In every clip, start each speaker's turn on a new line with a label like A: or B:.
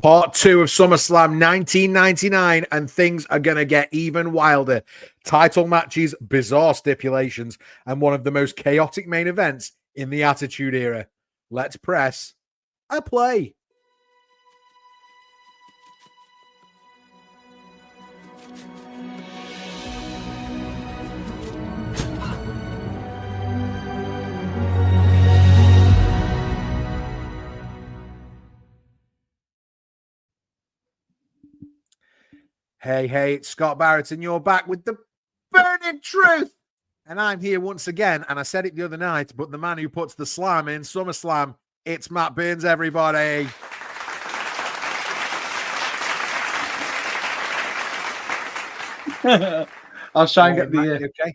A: Part 2 of SummerSlam 1999, and things are going to get even wilder. Title matches, bizarre stipulations, and one of the most chaotic main events in the Attitude Era. Let's press a play. Hey, it's Scott Barratt, and you're back with the burning truth. And I'm here once again, and I said it the other night, but the man who puts the slam in SummerSlam, it's Matt Burns, everybody.
B: I'll try and get the...
A: okay?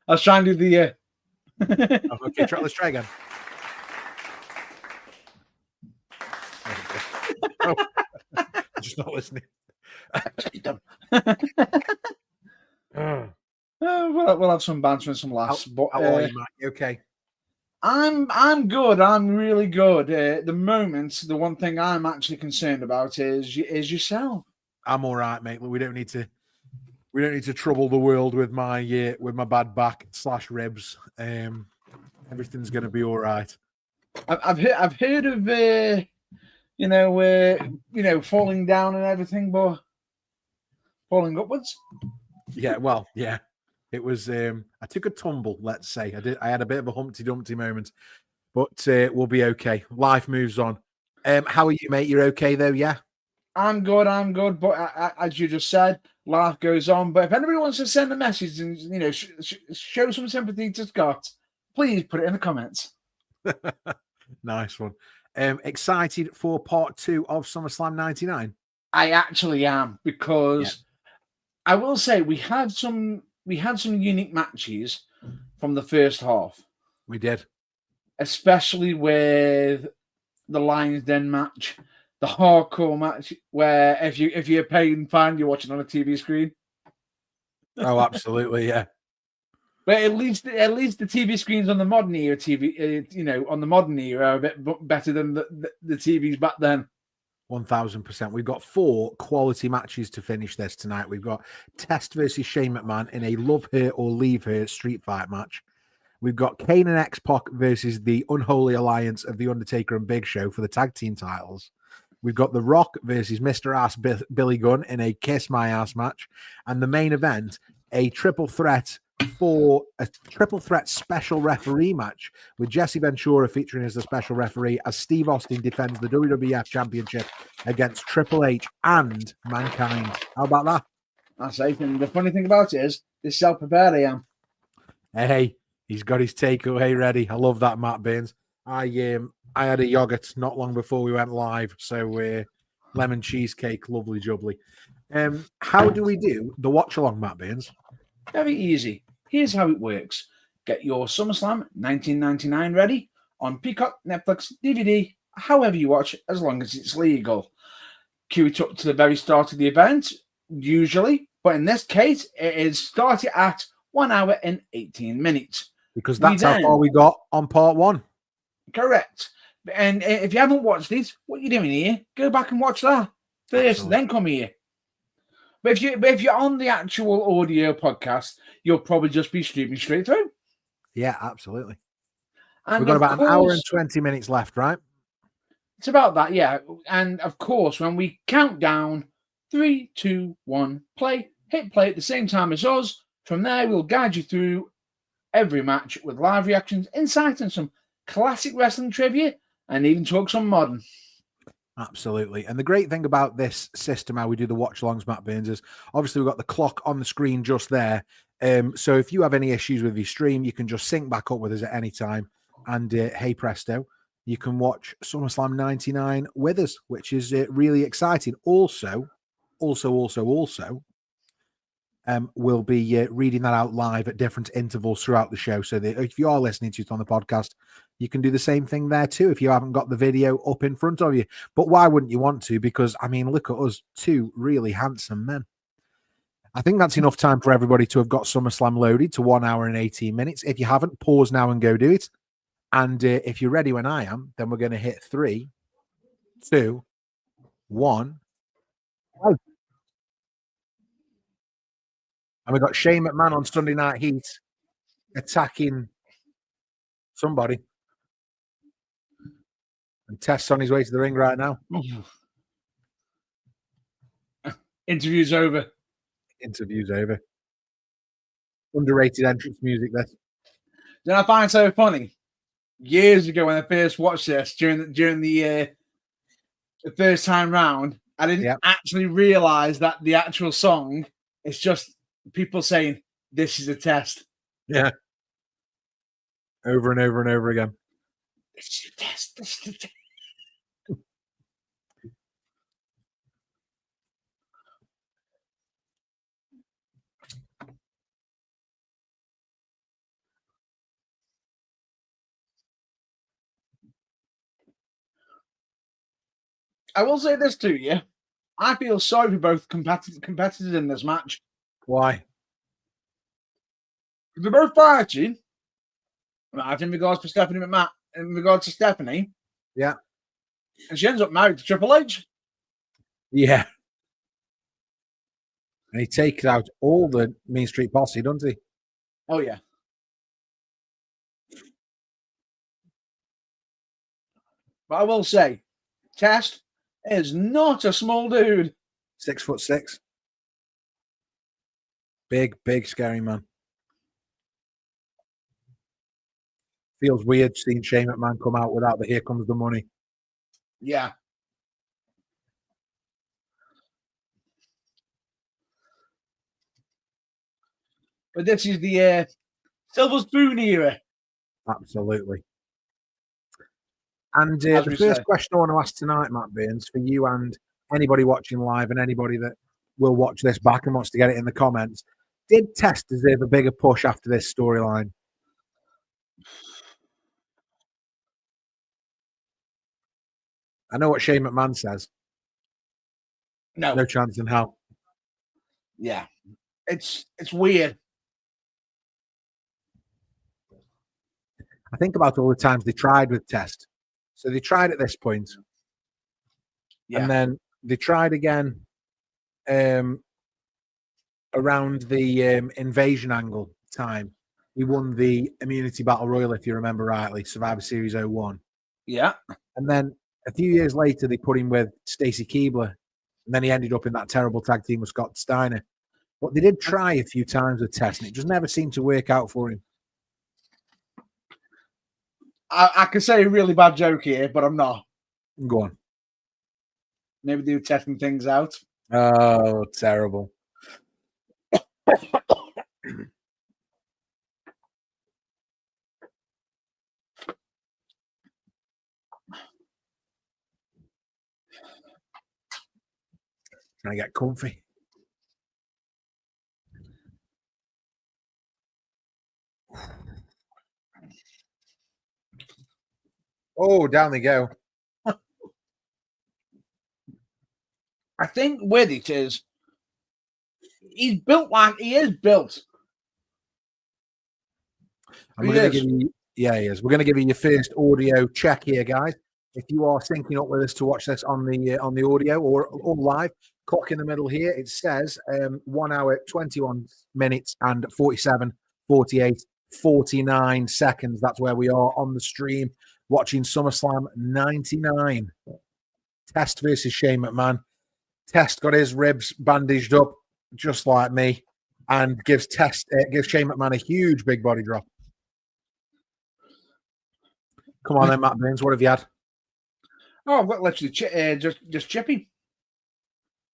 B: I'll try and do the...
A: Okay, let's try again. Oh, just not listening.
B: We'll have some banter and some laughs.
A: How are you, Matt? You okay?
B: I'm good. I'm really good. At the moment, the one thing I'm actually concerned about is yourself.
A: I'm all right, mate. We don't need to trouble the world with my bad back / ribs. Everything's going to be all right.
B: I've heard of falling down and everything, but falling upwards.
A: Yeah, well, yeah. It was I took a tumble, let's say. I had a bit of a Humpty Dumpty moment, but we'll be okay. Life moves on. How are you, mate? You're okay though, yeah?
B: I'm good, but as you just said, life goes on. But if anybody wants to send a message and show some sympathy to Scott, please put it in the comments.
A: Nice one. Excited for part 2 of SummerSlam 99?
B: I actually am, because I will say we had some unique matches from the first half.
A: We did.
B: Especially with the Lions Den match, the hardcore match, where if you're a paying fan, you're watching on a TV screen.
A: Oh, absolutely, yeah.
B: But at least the TV screens on the modern era on the modern era are a bit better than the TVs back then.
A: 1000%. We've got 4 quality matches to finish this tonight. We've got Test versus Shane McMahon in a love her or leave her street fight match. We've got Kane and X-Pac versus the unholy alliance of The Undertaker and Big Show for the tag team titles. We've got The Rock versus Mr. Ass Billy Gunn in a Kiss My Ass match. And the main event, a triple threat special referee match with Jesse Ventura featuring as the special referee as Steve Austin defends the WWF Championship against Triple H and Mankind. How about that?
B: That's it. And the funny thing about it is, this is how prepared I am.
A: Hey, he's got his takeaway ready. I love that, Matt Burns. I had a yogurt not long before we went live, so lemon cheesecake, lovely jubbly. How do we do the watch along, Matt Burns?
B: Very easy. Here's how it works. Get your SummerSlam 1999 ready on Peacock, Netflix, DVD, however you watch, as long as it's legal. Cue it up to the very start of the event, usually, but in this case, it is started at 1 hour and 18 minutes.
A: Because that's how far we got on part 1.
B: Correct. And if you haven't watched it, what are you doing here? Go back and watch that first, then come here. But if you're on the actual audio podcast, you'll probably just be streaming straight through.
A: Yeah, absolutely.
B: And
A: we've got about an hour and 20 minutes left, right?
B: It's about that, yeah. And of course, when we count down 3, 2, 1, play, hit play at the same time as us. From there, we'll guide you through every match with live reactions, insight, and some classic wrestling trivia, and even talk some modern.
A: Absolutely. And the great thing about this system, how we do the watch alongs, Matt Burns, is obviously we've got the clock on the screen just there. So if you have any issues with your stream, you can just sync back up with us at any time. And hey presto, you can watch SummerSlam 99 with us, which is really exciting. Also, we'll be reading that out live at different intervals throughout the show. So that if you are listening to it on the podcast, you can do the same thing there too if you haven't got the video up in front of you. But why wouldn't you want to? Because, I mean, look at us, 2 really handsome men. I think that's enough time for everybody to have got SummerSlam loaded to 1 hour and 18 minutes. If you haven't, pause now and go do it. And if you're ready when I am, then we're going to hit 3, 2, 1. Oh. And we got Shane McMahon on Sunday Night Heat attacking somebody. And Test's on his way to the ring right now.
B: Interview's over.
A: Interview's over. Underrated entrance music, this.
B: Then I find it so funny. Years ago, when I first watched this during the first time round, I didn't actually realize that the actual song is just people saying, "This is a test."
A: Yeah. Over and over and over again.
B: This is a test. This is a test. I will say this to you. I feel sorry for both competitors in this match.
A: Why?
B: They're both fighting. Right, in regards to Stephanie McMahon, in regards to Stephanie.
A: Yeah.
B: And she ends up married to Triple H.
A: Yeah. And he takes out all the Mean Street Posse, doesn't he?
B: Oh, yeah. But I will say, Test is not a small dude.
A: 6'6". Big, scary man. Feels weird seeing Shane McMahon come out without the "Here Comes the Money."
B: Yeah. But this is the Silver Spoon era.
A: Absolutely. And the first question I want to ask tonight, Matt Burns, for you and anybody watching live and anybody that will watch this back and wants to get it in the comments, did Test deserve a bigger push after this storyline? I know what Shane McMahon says. No chance in hell.
B: Yeah. It's weird.
A: I think about all the times they tried with Test. So they tried at this point. Yeah. And then they tried again around the invasion angle time. He won the Immunity Battle Royal, if you remember rightly, Survivor Series 01.
B: Yeah.
A: And then a few years later, they put him with Stacy Keibler. And then he ended up in that terrible tag team with Scott Steiner. But they did try a few times with Test, and it just never seemed to work out for him.
B: I could say a really bad joke here, but I'm not.
A: Go on.
B: Maybe they were testing things out.
A: Oh, terrible. Trying to get comfy. Oh, down they go.
B: I think with it is, he's built like he is built.
A: He is. We're going to give you your first audio check here, guys. If you are syncing up with us to watch this on the audio or live, clock in the middle here. It says 1 hour, 21 minutes and 47, 48, 49 seconds. That's where we are on the stream watching SummerSlam 99. Test versus Shane McMahon. Test got his ribs bandaged up just like me and gives Shane McMahon a huge big body drop. Come on then, Matt Burns. What have you had?
B: Oh, I've got literally just chippy.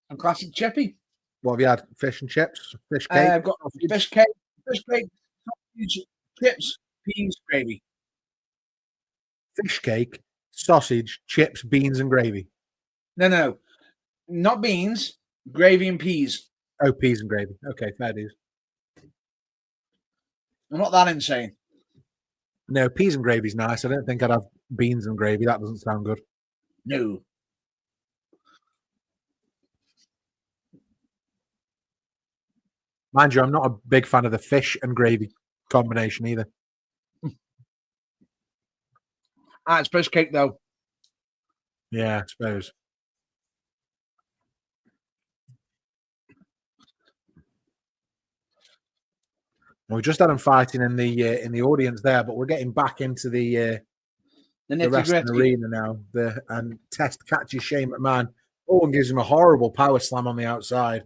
B: And classic chippy.
A: What have you had? Fish and chips? Fish cake?
B: I've got fish cake, sausage, chips, peas, gravy.
A: Fish cake, sausage, chips, beans, and gravy.
B: No. Not beans, gravy and peas.
A: Oh, peas and gravy. Okay, fair dues.
B: I'm not that insane.
A: No, peas and gravy's nice. I don't think I'd have beans and gravy. That doesn't sound good.
B: No.
A: Mind you, I'm not a big fan of the fish and gravy combination either.
B: It's fish cake, though.
A: Yeah, I suppose. We just had them fighting in the audience there, but we're getting back into the wrestling arena now. And Test catches Shane McMahon. And gives him a horrible power slam on the outside.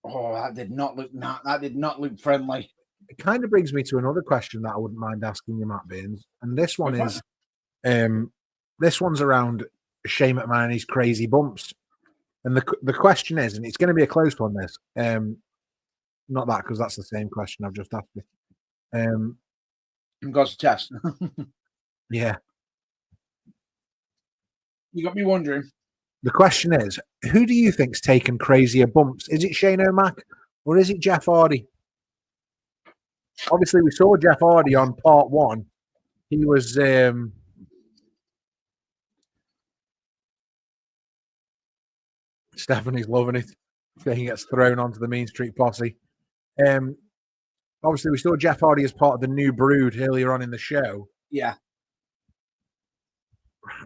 B: Oh, that did not look friendly.
A: It kind of brings me to another question that I wouldn't mind asking you, Matt Burns. And this one is, this one's around Shane McMahon and his crazy bumps. And the question is, and it's going to be a close one. This, not that because that's the same question I've just asked you.
B: God's test.
A: Yeah,
B: you got me wondering.
A: The question is, who do you think's taken crazier bumps? Is it Shane O'Mac or is it Jeff Hardy? Obviously, we saw Jeff Hardy on part 1. He was Stephanie's loving it. He gets thrown onto the Mean Street Posse. Obviously, we saw Jeff Hardy as part of the New Brood earlier on in the show.
B: Yeah.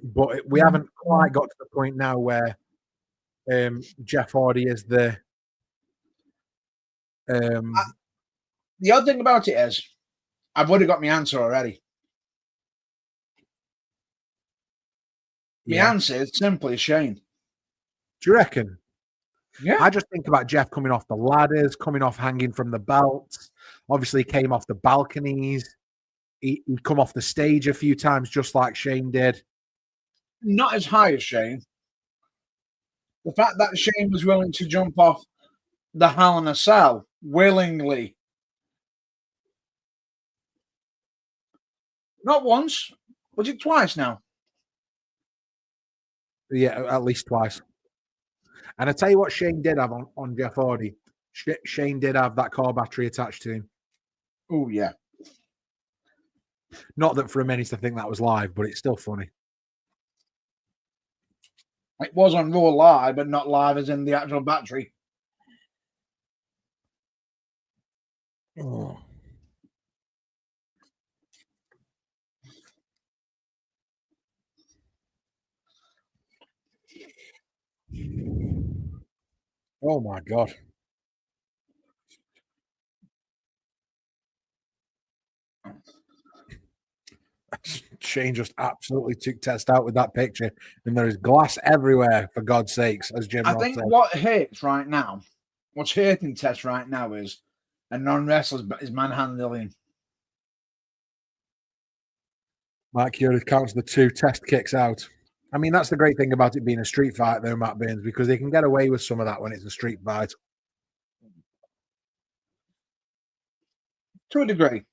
A: But we haven't quite got to the point now where Jeff Hardy is the...
B: the odd thing about it is, I've already got my answer already. My answer is simply Shane.
A: Do you reckon?
B: Yeah.
A: I just think about Jeff coming off the ladders, coming off hanging from the belts. Obviously, came off the balconies. He'd come off the stage a few times, just like Shane did.
B: Not as high as Shane. The fact that Shane was willing to jump off the Hell in a Cell willingly. Not once. Was it twice now?
A: Yeah, at least twice. And I tell you what Shane did have on Jeff Hardy. Shane did have that car battery attached to him.
B: Oh, yeah.
A: Not that for a minute I think that was live, but it's still funny.
B: It was on Raw live, but not live as in the actual battery.
A: Oh. Oh my God. Shane just absolutely took Test out with that picture, and there is glass everywhere, for God's sakes, as Jim Ross said.
B: What hurts right now, what's hurting Test right now is a non-wrestler is manhandling.
A: Mike Curie counts the 2, Test kicks out. I mean, that's the great thing about it being a street fight, though, Matt Burns, because they can get away with some of that when it's a street fight.
B: To a degree.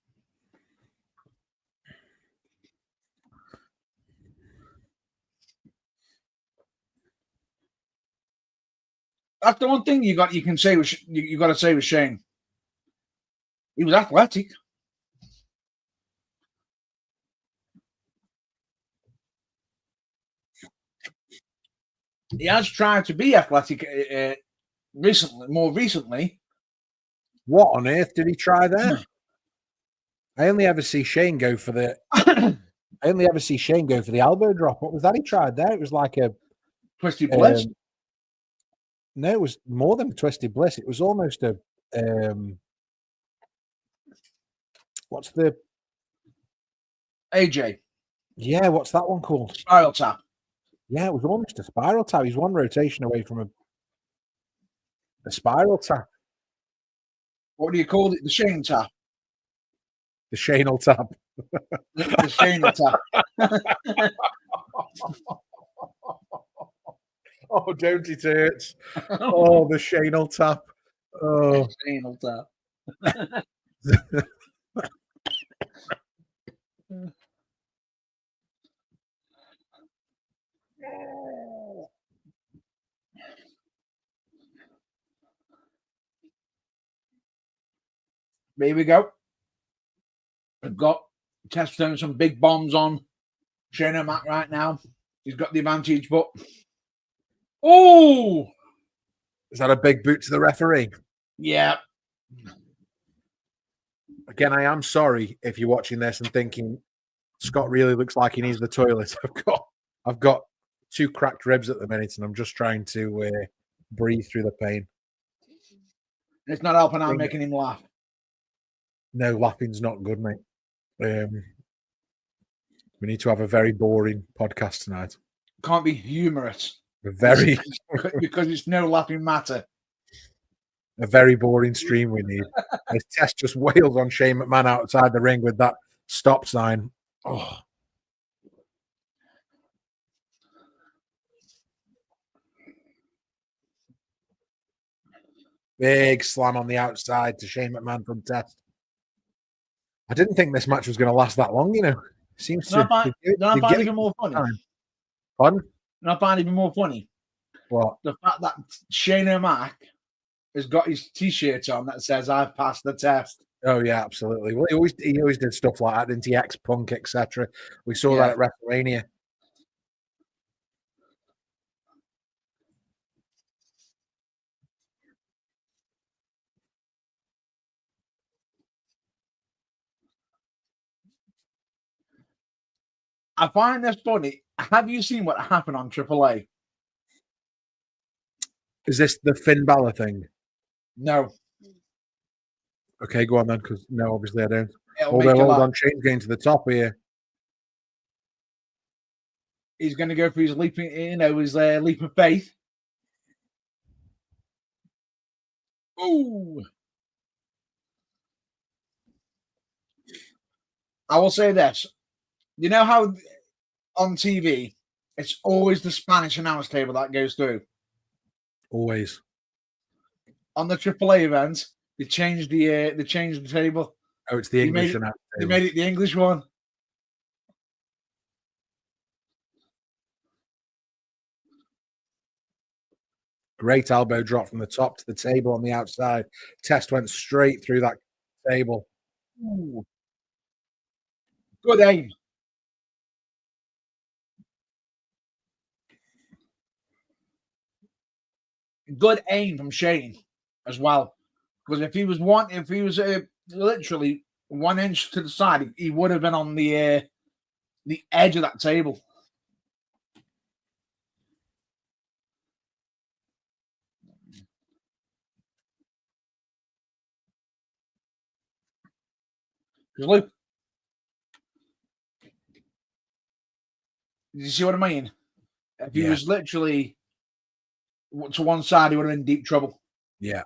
B: That's the one thing you got to say with Shane. He was athletic. He has tried to be athletic more recently.
A: What on earth did he try there? I only ever see Shane go for the elbow drop. What was that he tried there? It was like a
B: Twisted Bliss.
A: No, it was more than a Twisted Bliss. It was almost a what's the
B: AJ?
A: Yeah, what's that one called?
B: Spiral tap.
A: Yeah, it was almost a spiral tap. He's one rotation away from a spiral tap.
B: What do you call it? The Shane tap.
A: The Shane'll tap.
B: The Shane tap.
A: Oh, don't it hurt? Oh, the Shane'll tap. Oh,
B: the Shane'll tap. There we go. We've got Test throwing some big bombs on Shane O'Mac right now. He's got the advantage, but oh,
A: is that a big boot to the referee?
B: Yeah.
A: Again, I am sorry if you're watching this and thinking Scott really looks like he needs the toilet. I've got 2 cracked ribs at the minute, and I'm just trying to breathe through the pain.
B: It's not helping. I'm making him laugh.
A: No, laughing's not good, mate. We need to have a very boring podcast tonight.
B: Can't be humorous.
A: Very
B: because it's no laughing matter.
A: A very boring stream we need. As Test just wails on Shane McMahon outside the ring with that stop sign. Oh. Big slam on the outside to Shane McMahon from Test. I didn't think this match was going to last that long, you know. Seems to.
B: I find even more funny.
A: Pardon?
B: And I find even more funny.
A: What?
B: The fact that Shane O'Mac has got his T-shirt on that says "I've passed the test."
A: Oh yeah, absolutely. Well, he always did stuff like that, didn't he? X-Punk, etc. We saw that at WrestleMania.
B: I find this funny. Have you seen what happened on AAA?
A: Is this the Finn Balor thing?
B: No.
A: Okay, go on then, because no, obviously I don't.
B: Hold
A: on, Shane's getting to the top here.
B: He's going to go for his leap, his leap of faith. Ooh. I will say this. You know how on TV it's always the Spanish announce table that goes through?
A: Always.
B: On the AAA event, they changed the table.
A: Oh, it's the English announce table.
B: They made it the English one.
A: Great elbow drop from the top to the table on the outside. Test went straight through that table.
B: Ooh. Good aim. Good aim from Shane as well. Because if he was literally 1 inch to the side, he would have been on the edge of that table. Because look, you see what I mean? If he was literally to one side, he would have been in deep trouble.
A: Yeah.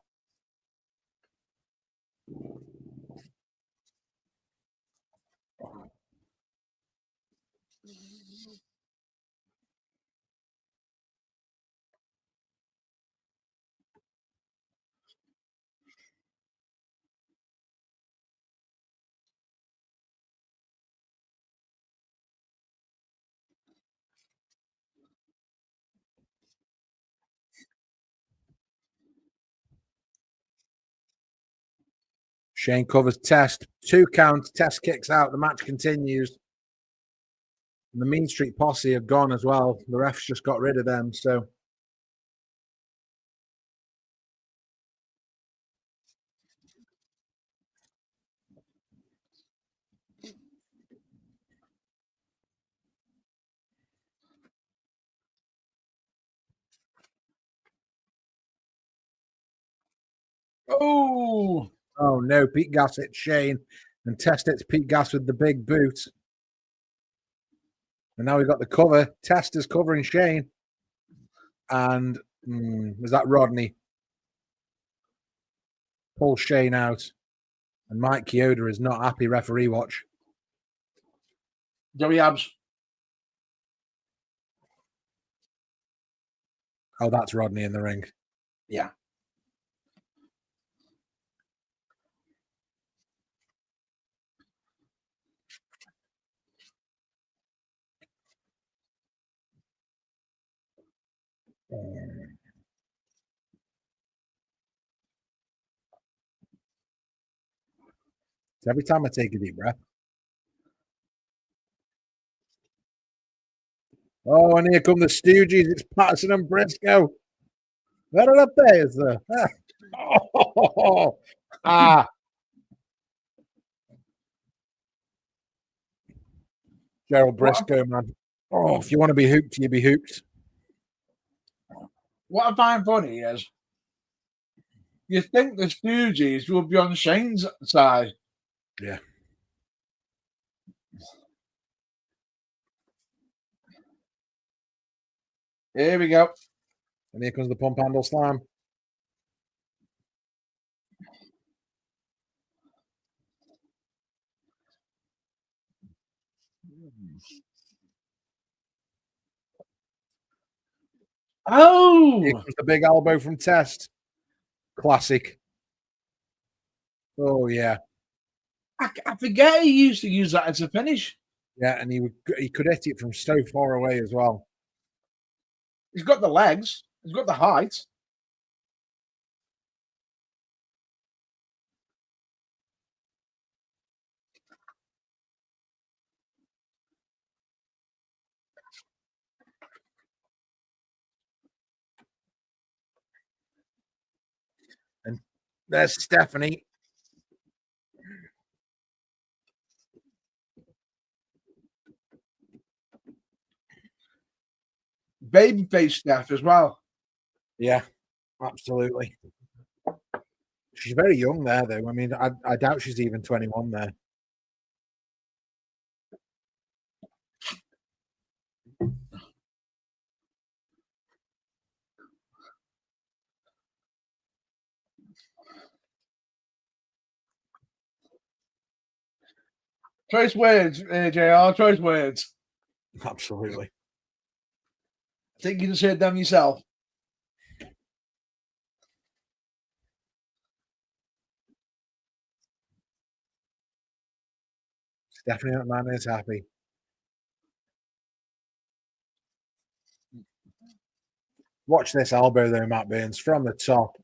A: Shane covers Test. 2 count. Test kicks out. The match continues. And the Mean Street Posse have gone as well. The refs just got rid of them. So.
B: Oh
A: no. Pete Gas hits Shane. And Test hits Pete Gas with the big boot. And now we've got the cover. Test is covering Shane. And was that Rodney? Pulls Shane out. And Mike Chioda is not happy. Referee watch.
B: Joey Abs.
A: Oh, that's Rodney in the ring.
B: Yeah.
A: So every time I take a deep breath. Oh, and here come the Stooges. It's Patterson and Briscoe. Where are they, sir? Gerald Briscoe, man. Oh, if you want to be hooped, you be hooped.
B: What I find funny is you think the Stooges will be on Shane's side.
A: Yeah.
B: Here we go.
A: And here comes the pump handle slam.
B: Oh!
A: Here comes the big elbow from Test. Classic. Oh, yeah.
B: I forget he used to use that as a finish.
A: Yeah, and he could hit it from so far away as well.
B: He's got the legs. He's got the height.
A: And there's Stephanie.
B: Babyface Steph as well.
A: Yeah, absolutely. She's very young there, though. I mean, I doubt she's even 21 there.
B: Choice words, JR. Choice words.
A: Absolutely.
B: I think you just heard them yourself.
A: Stephanie McMahon is happy. Watch this elbow, though, Matt Burns, from the top,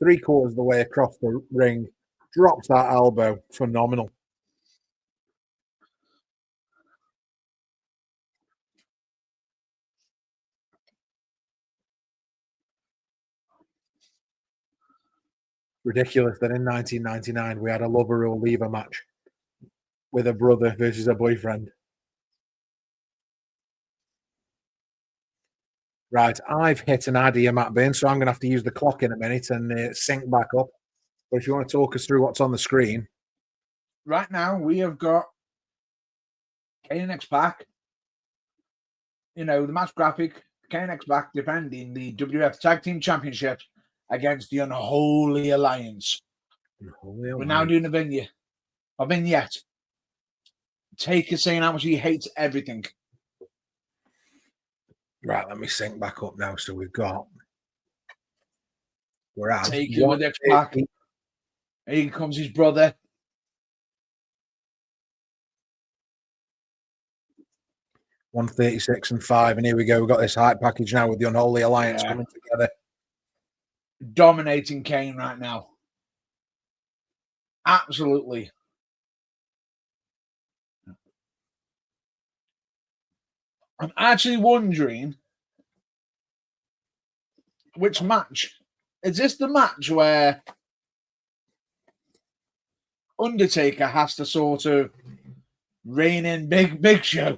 A: 3/4 of the way across the ring, drops that elbow. Phenomenal. Ridiculous that in 1999 we had a lover or leaver match with a brother versus a boyfriend. Right, I've hit an ad here, Matt Burns, so I'm going to have to use the clock in a minute and sync back up. But if you want to talk us through what's on the screen.
B: Right now, we have got Kane and X-Pac. You know, the match graphic, Kane and X-Pac defending the WWF Tag Team Championship against the Unholy Alliance. We're now doing a vignette. Taker saying how much he hates everything.
A: Right, let me sync back up now. So we're at
B: Taker with X-Pac. Here comes his brother.
A: $136 and 5, and here we go. We've got this hype package now with the Unholy Alliance coming together.
B: Dominating Kane right now. Absolutely. I'm actually wondering which match. Is this the match where Undertaker has to sort of rein in Big Show?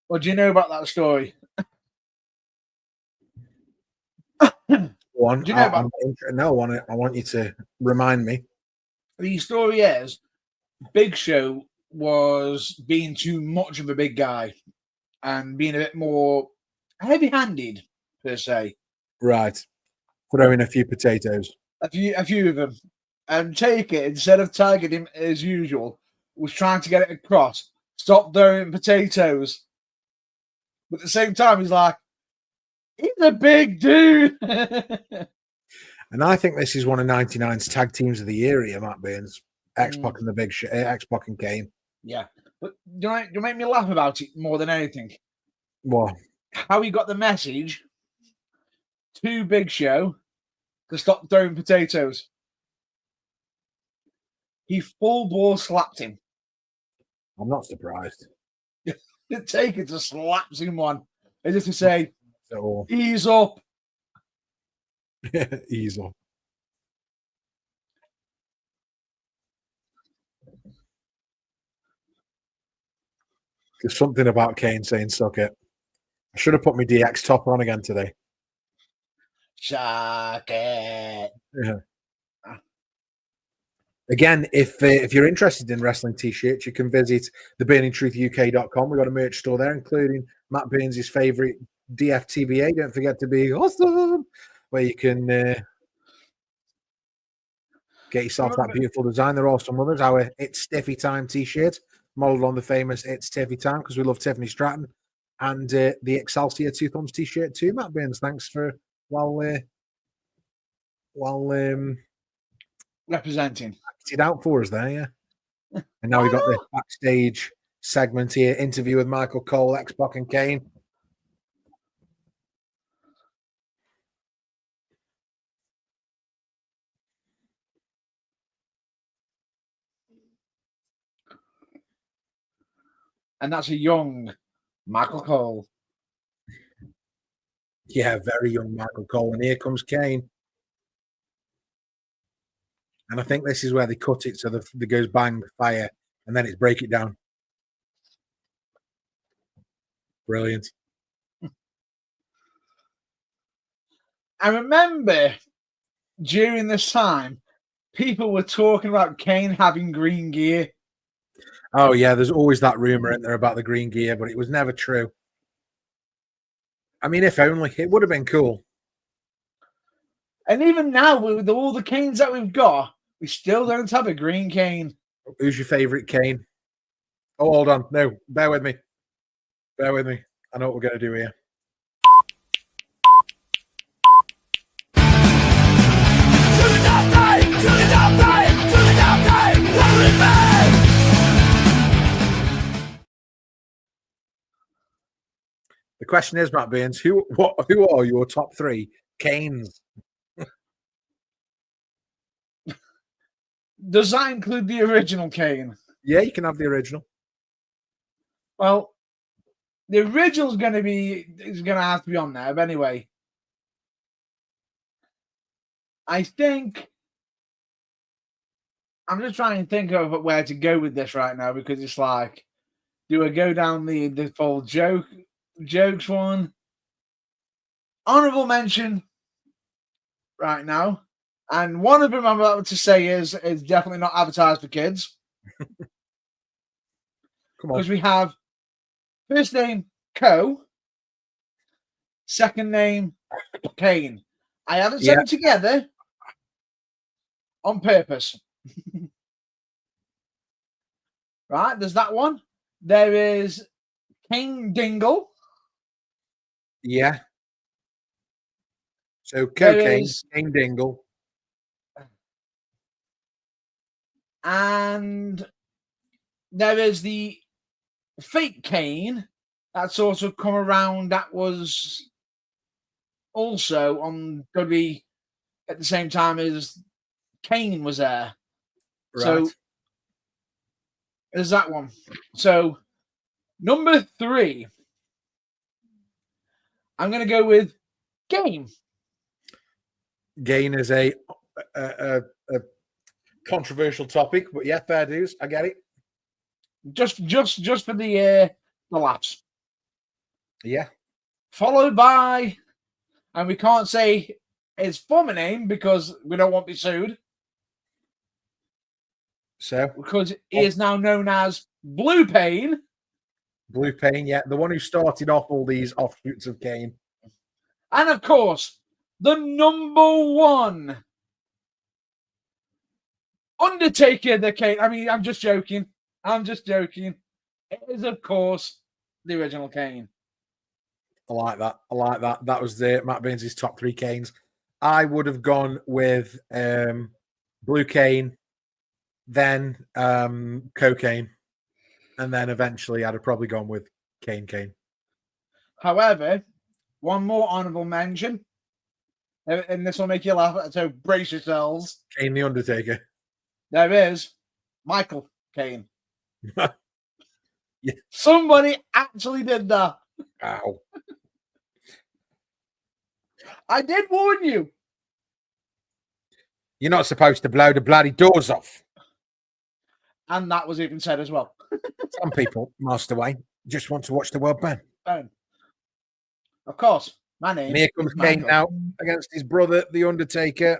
B: Or do you know about that story?
A: One,
B: do you know about
A: no, I want you to remind me.
B: The story is Big Show was being too much of a big guy and being a bit more heavy-handed, per se.
A: Right. Throw in a few potatoes.
B: A few of them. And Taker, instead of tagging him as usual, was trying to get it across. Stop throwing potatoes. But at the same time, he's like, he's a big dude.
A: And I think this is one of 99's tag teams of the year here, Matt Burns. X-Pac and the Big Show, X-Pac and Kane.
B: Yeah. But you make me laugh about it more than anything.
A: What?
B: How he got the message to Big Show to stop throwing potatoes. He full ball slapped him.
A: I'm not surprised.
B: Taker just slaps him one. As if to say, ease up.
A: Ease up. There's something about Kane saying suck it. I should have put my DX top on again today.
B: Suck it.
A: Yeah. Again, if you're interested in wrestling t-shirts, you can visit theburningtruthuk.com. We've got a merch store there, including Matt Burns' favorite DFTBA. Don't forget to be awesome, where you can get yourself that beautiful design. There are some others. Our It's Stiffy Time t-shirt, modeled on the famous It's Stiffy Time, because we love Tiffany Stratton, and the Excelsior Two Thumbs t-shirt too. Matt Burns, thanks for
B: representing.
A: Acted out for us there, yeah. And now we've got the backstage segment here, interview with Michael Cole, X-Pac and Kane.
B: And that's a young Michael Cole.
A: Yeah, very young Michael Cole. And here comes Kane. And I think this is where they cut it so that goes bang, fire, and then it's break it down. Brilliant.
B: I remember during this time, people were talking about Kane having green gear.
A: Oh, yeah, there's always that rumor in there about the green gear, but it was never true. I mean, if only. It would have been cool.
B: And even now, with all the Kanes that we've got, we still don't have a green Kane.
A: Who's your favourite Kane? Oh, hold on. No, bear with me. Bear with me. I know what we're going to do here. The question is, Matt Burns, who are your top three Kanes?
B: Does that include the original Kane?
A: Yeah, you can have the original.
B: Well, the original is going to have to be on there. But anyway, I think I'm just trying to think of where to go with this right now, because it's like, do I go down the full jokes one? Honorable mention right now. And one of them I'm about to say is definitely not advertised for kids.
A: Come on.
B: Because we have first name Co, second name Kane. I haven't said them together on purpose. Right, there's that one. There is Kane Dingle.
A: Yeah. So cocaine, Kane Dingle.
B: And there is the fake Kane that's also come around, that was also on WWE at the same time as Kane was there. Right. So there's that one. So number 3, I'm going to go with Game.
A: Gain is a controversial topic, but yeah, fair dues. I get it.
B: Just for the laughs.
A: Yeah.
B: Followed by, and we can't say his former name because we don't want to be sued.
A: So,
B: because he is now known as Blue Pain.
A: Blue Pain, yeah, the one who started off all these offshoots of Kane.
B: And of course, the number 1 Undertaker, the Kane. I mean, I'm just joking. It is, of course, the original Kane.
A: I like that. That was Matt Burns' top 3 Kanes. I would have gone with Blue Kane, then Cocaine, and then eventually I'd have probably gone with Kane.
B: However, one more honorable mention, and this will make you laugh, so brace yourselves.
A: Kane the Undertaker.
B: There is Michael Kane.
A: Yeah.
B: Somebody actually did that.
A: Ow.
B: I did warn you.
A: You're not supposed to blow the bloody doors off.
B: And that was even said as well.
A: Some people, Master Wayne, just want to watch the world burn.
B: Of course, my name.
A: And here comes Kane now against his brother, The Undertaker.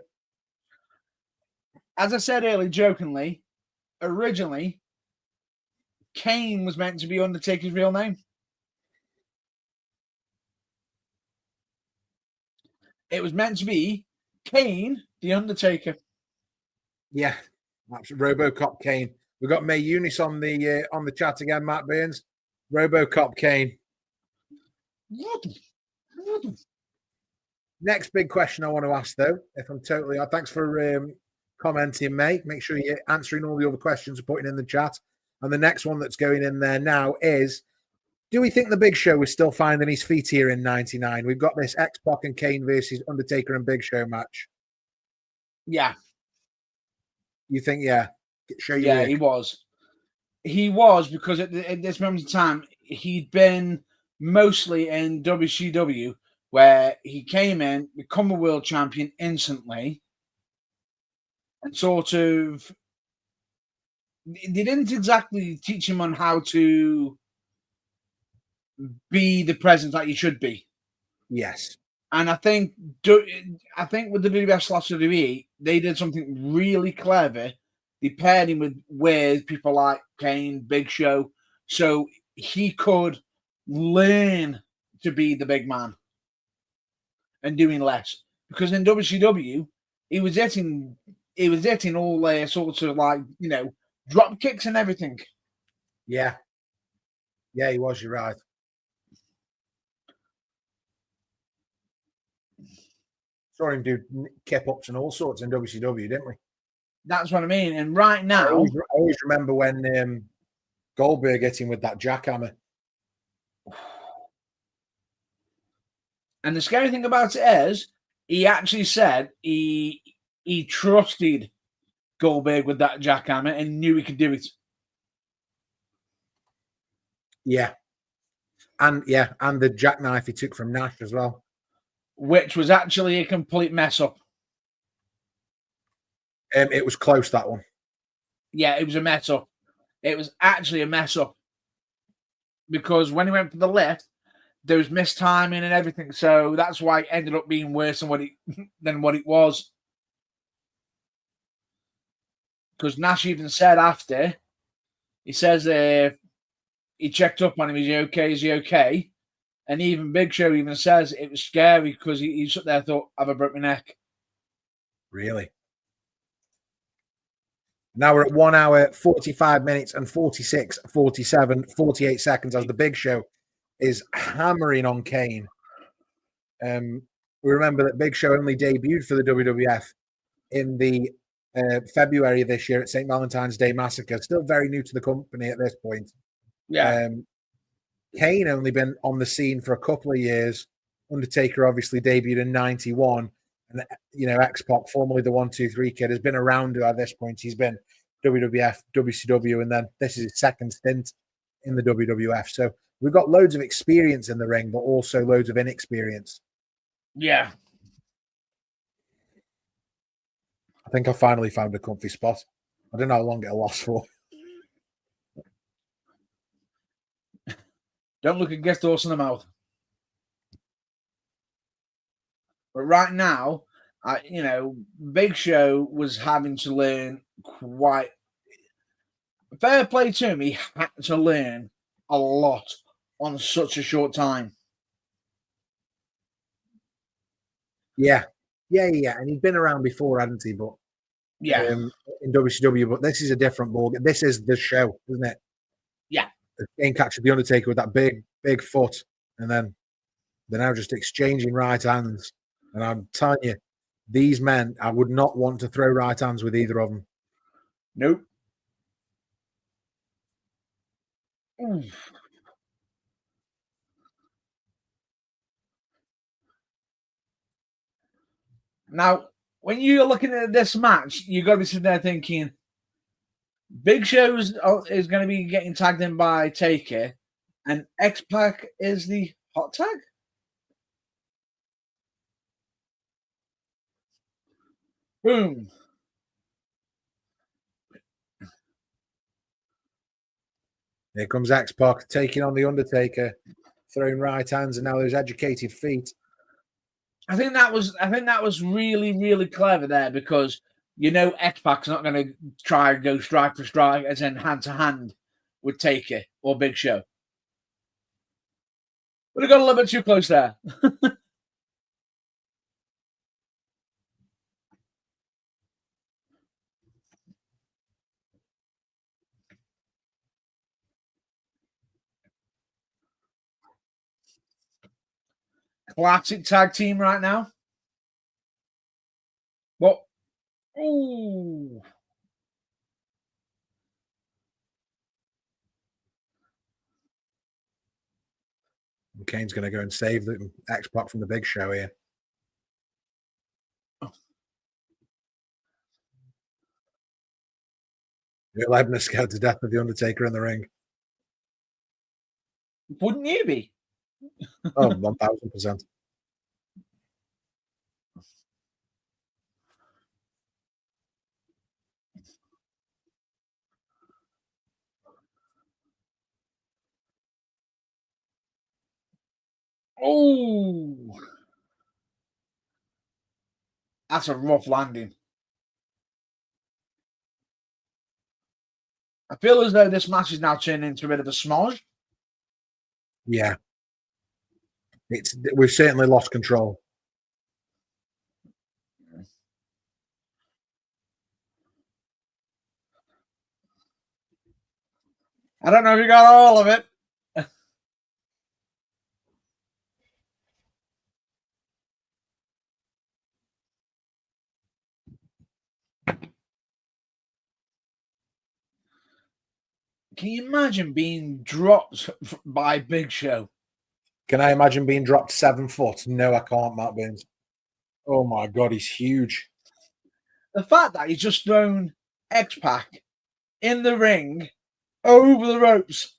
B: as I said earlier, jokingly, originally, Kane was meant to be Undertaker's real name. It was meant to be Kane, the Undertaker.
A: Yeah, that's RoboCop Kane. We've got May Eunice on the chat again, Matt Burns. RoboCop Kane. Next big question I want to ask, though, if I'm totally... Thanks for commenting, May. Make sure you're answering all the other questions and putting in the chat. And the next one that's going in there now is, do we think the Big Show is still finding his feet here in 99? We've got this X-Pac and Kane versus Undertaker and Big Show match.
B: Yeah.
A: You think, yeah? Show you
B: yeah,
A: work.
B: he was. He was, because at this moment in time, he'd been mostly in WCW, where he came in, become a world champion instantly, and sort of... They didn't exactly teach him on how to be the presence that you should be.
A: Yes.
B: And I think with the WWF/WWE, they did something really clever. They paired him with people like Kane, Big Show, so he could learn to be the big man and doing less. Because in WCW, he was hitting all their sorts of, like, you know, drop kicks and everything.
A: Yeah. Yeah, he was. You're right. Saw him do kip-ups and all sorts in WCW, didn't we?
B: That's what I mean. And right now...
A: I always remember when Goldberg hit him with that jackhammer.
B: And the scary thing about it is, he actually said he trusted Goldberg with that jackhammer and knew he could do it.
A: Yeah. And the jackknife he took from Nash as well.
B: Which was actually a complete mess up.
A: It was close, that one.
B: Yeah, it was a mess up. It was actually a mess up. Because when he went for the lift, there was mistiming and everything. So that's why it ended up being worse than what it was. Because Nash even said after, he says he checked up on him, is he okay? Is he okay? And even Big Show even says it was scary because he sat there and thought, have I broke my neck?
A: Really? Now we're at 1 hour, 45 minutes and 46, 47, 48 seconds as the Big Show is hammering on Kane. We remember that Big Show only debuted for the WWF in the February of this year at St. Valentine's Day Massacre. Still very new to the company at this point.
B: Yeah.
A: Kane only been on the scene for a couple of years. Undertaker obviously debuted in 91. And, you know, X-Pac, formerly the 1-2-3 Kid, has been around at this point. He's been WWF, WCW, and then this is his second stint in the WWF. So we've got loads of experience in the ring, but also loads of inexperience.
B: Yeah.
A: I think I finally found a comfy spot. I don't know how long it'll last for.
B: Don't look a guest horse in the mouth. But right now, Big Show was having to learn quite... Fair play to him, he had to learn a lot on such a short time.
A: Yeah. And he'd been around before, hadn't he? But
B: yeah,
A: in WCW. But this is a different ball. This is the show, isn't it?
B: Yeah.
A: Kane catches the Undertaker with that big foot, and then they're now just exchanging right hands. And I'm telling you, these men, I would not want to throw right hands with either of them.
B: Nope. Oof. Now, when you're looking at this match, you got to be sitting there thinking, Big Show is going to be getting tagged in by Taker, and X-Pac is the hot tag. Boom.
A: Here comes X-Pac taking on the Undertaker, throwing right hands, and now there's educated feet.
B: I think that was really, really clever there, because You know X-Pac's not going to try and go strike for strike as in hand-to-hand with Taker or Big Show. But I got a little bit too close there. Classic tag team right now. What? Ooh.
A: Kane's going to go and save the X-Pac from the Big Show here. Real Hebner's scared to death of the Undertaker in the ring.
B: Wouldn't you be?
A: Oh, 1,000%.
B: Oh, that's a rough landing. I feel as though this match is now turning into a bit of a smudge.
A: Yeah. We've certainly lost control.
B: I don't know if you got all of it. Can you imagine being dropped by Big Show?
A: Can I imagine being dropped 7 foot? No, I can't, Matt Burns. Oh my God, he's huge.
B: The fact that he's just thrown X-Pac in the ring over the ropes.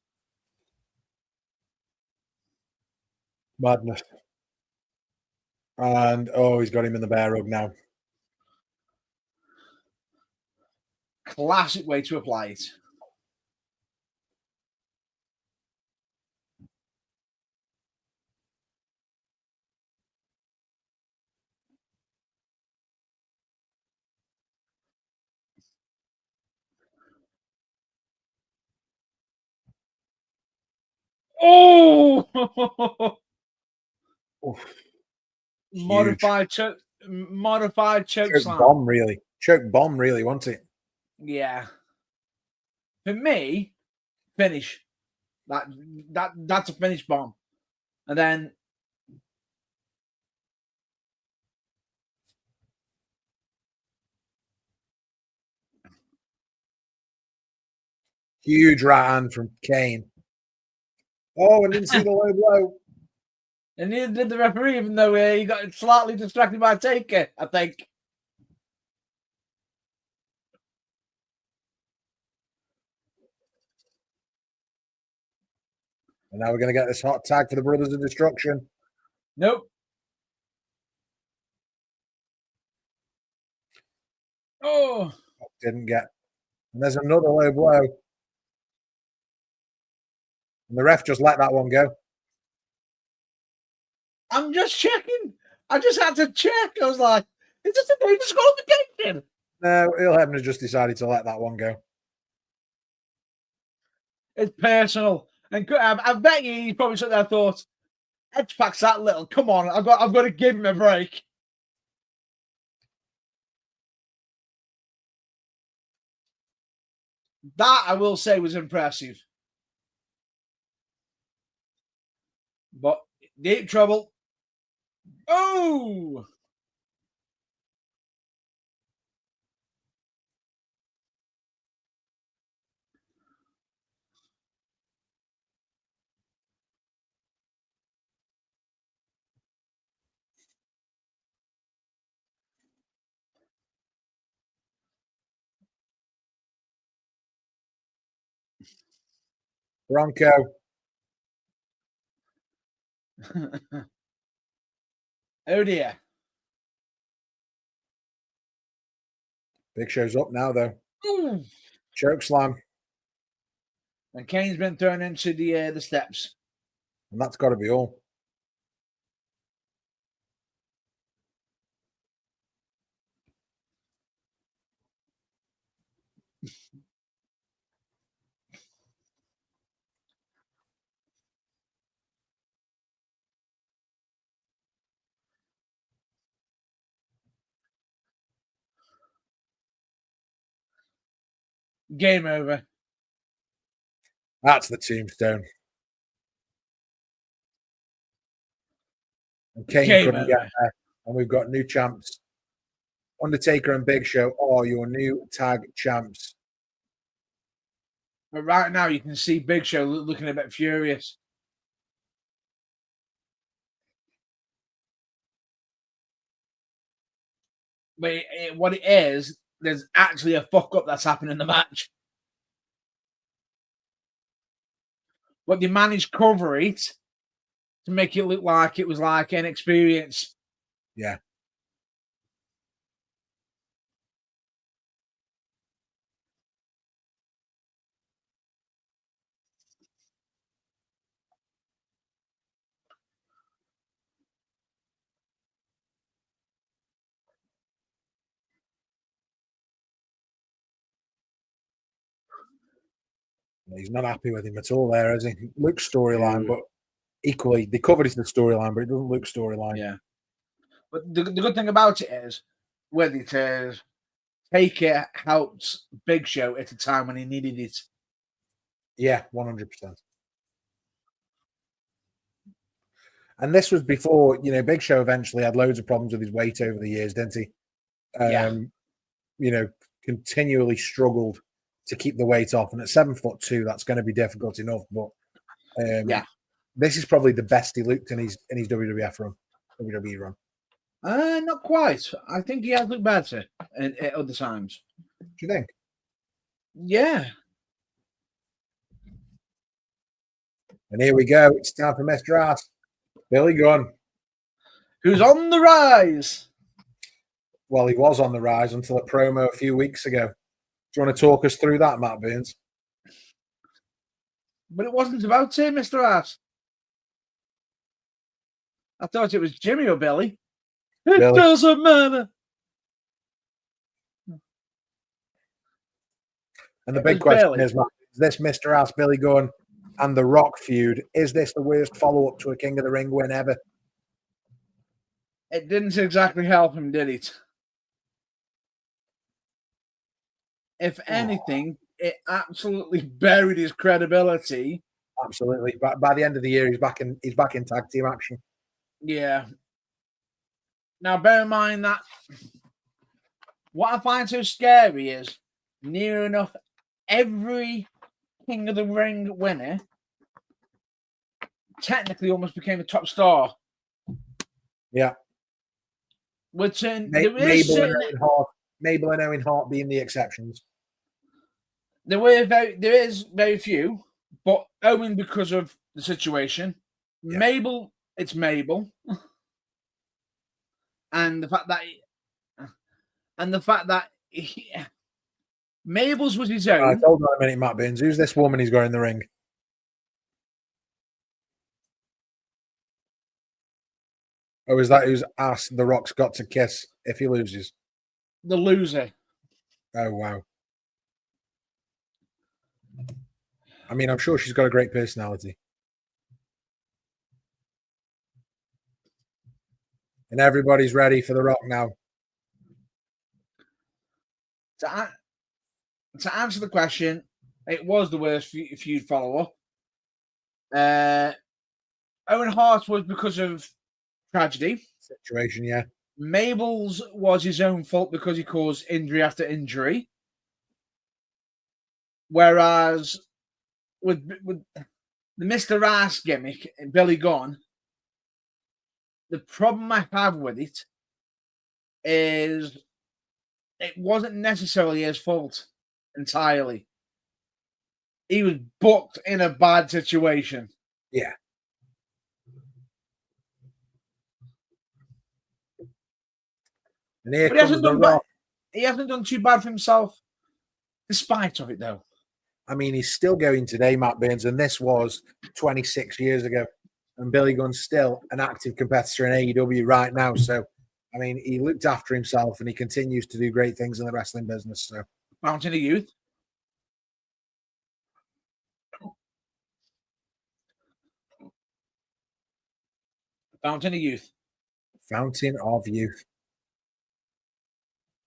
A: Madness. And, he's got him in the bear hug now.
B: Classic way to apply it. Oh! Modified choke slam.
A: Bomb, really. Choke bomb, really, wasn't it?
B: Yeah. For me, finish. That's a finish bomb. And then
A: huge right hand from Kane. Oh, and didn't see the low blow.
B: And neither did the referee, even though he got slightly distracted by Taker, I think.
A: And now we're going to get this hot tag for the Brothers of Destruction.
B: Nope. Oh.
A: Didn't get. And there's another low blow. And the ref just let that one go.
B: I'm just checking. I just had to check. I was like, is this a dangerous qualification?
A: No, Earl Hebner just decided to let that one go.
B: It's personal. And I bet you he probably sat there and thought, X-Pac's that little. Come on, I've got to give him a break. That, I will say, was impressive. But deep trouble. Oh!
A: Bronco.
B: Oh dear.
A: Big Show's up now, though.
B: Ooh.
A: Choke slam.
B: And Kane's been thrown into the steps.
A: And that's got to be all.
B: Game over.
A: That's the tombstone. And Kane
B: Game
A: couldn't get
B: over.
A: there. And we've got new champs. Undertaker and Big Show are your new tag champs.
B: But right now, you can see Big Show looking a bit furious. But what it is, there's actually a fuck up that's happened in the match. But they managed to cover it to make it look like it was like an experience.
A: Yeah. He's not happy with him at all there, is he? Luke's storyline, but equally, they covered it in the storyline, but it doesn't look storyline.
B: Yeah. But the good thing about it is, whether it is Taker helped Big Show at a time when he needed it.
A: Yeah, 100%. And this was before, Big Show eventually had loads of problems with his weight over the years, didn't he? Continually struggled to keep the weight off. And at 7'2", that's going to be difficult enough. But this is probably the best he looked in his WWE run.
B: Not quite. I think he has looked better at other times.
A: Do you think?
B: Yeah.
A: And here we go. It's time for Mr. Ass. Billy Gunn.
B: Who's on the rise?
A: Well, he was on the rise until a promo a few weeks ago. Do you want to talk us through that, Matt Burns?
B: But it wasn't about him, Mr. Ass. I thought it was Jimmy or Billy. It doesn't matter.
A: And the big question is, Matt, is this Mr. Ass, Billy Gunn, and The Rock feud, is this the worst follow-up to a King of the Ring win ever?
B: It didn't exactly help him, did it? If anything, it absolutely buried his credibility.
A: Absolutely. But by the end of the year, he's back in tag team action.
B: Yeah. Now, bear in mind that what I find so scary is near enough every King of the Ring winner technically almost became a top star.
A: Yeah.
B: Which
A: Mabel and Owen Hart being the exceptions.
B: There is very few, but Owen because of the situation. Yeah. Mabel, it's Mabel. And the fact that Mabel's was his own.
A: Right, hold on a minute, Matt Burns. Who's this woman he's got in the ring? Or is that who's asked The Rock's got to kiss if he loses?
B: The loser.
A: Oh, wow. I mean, I'm sure she's got a great personality. And everybody's ready for The Rock now.
B: To answer the question, it was the worst feud follow-up. Owen Hart was because of tragedy.
A: Situation, yeah.
B: Mabel's was his own fault because he caused injury after injury. Whereas with the Mr. Ass gimmick, Billy Gunn, the problem I have with it is it wasn't necessarily his fault entirely. He was booked in a bad situation.
A: Yeah. And here comes The Rock.
B: He hasn't done too bad for himself, despite of it, though.
A: I mean, he's still going today, Matt Burns, and this was 26 years ago. And Billy Gunn's still an active competitor in AEW right now. So, I mean, he looked after himself and he continues to do great things in the wrestling business. So,
B: Fountain of Youth. Fountain of Youth.
A: Fountain of Youth.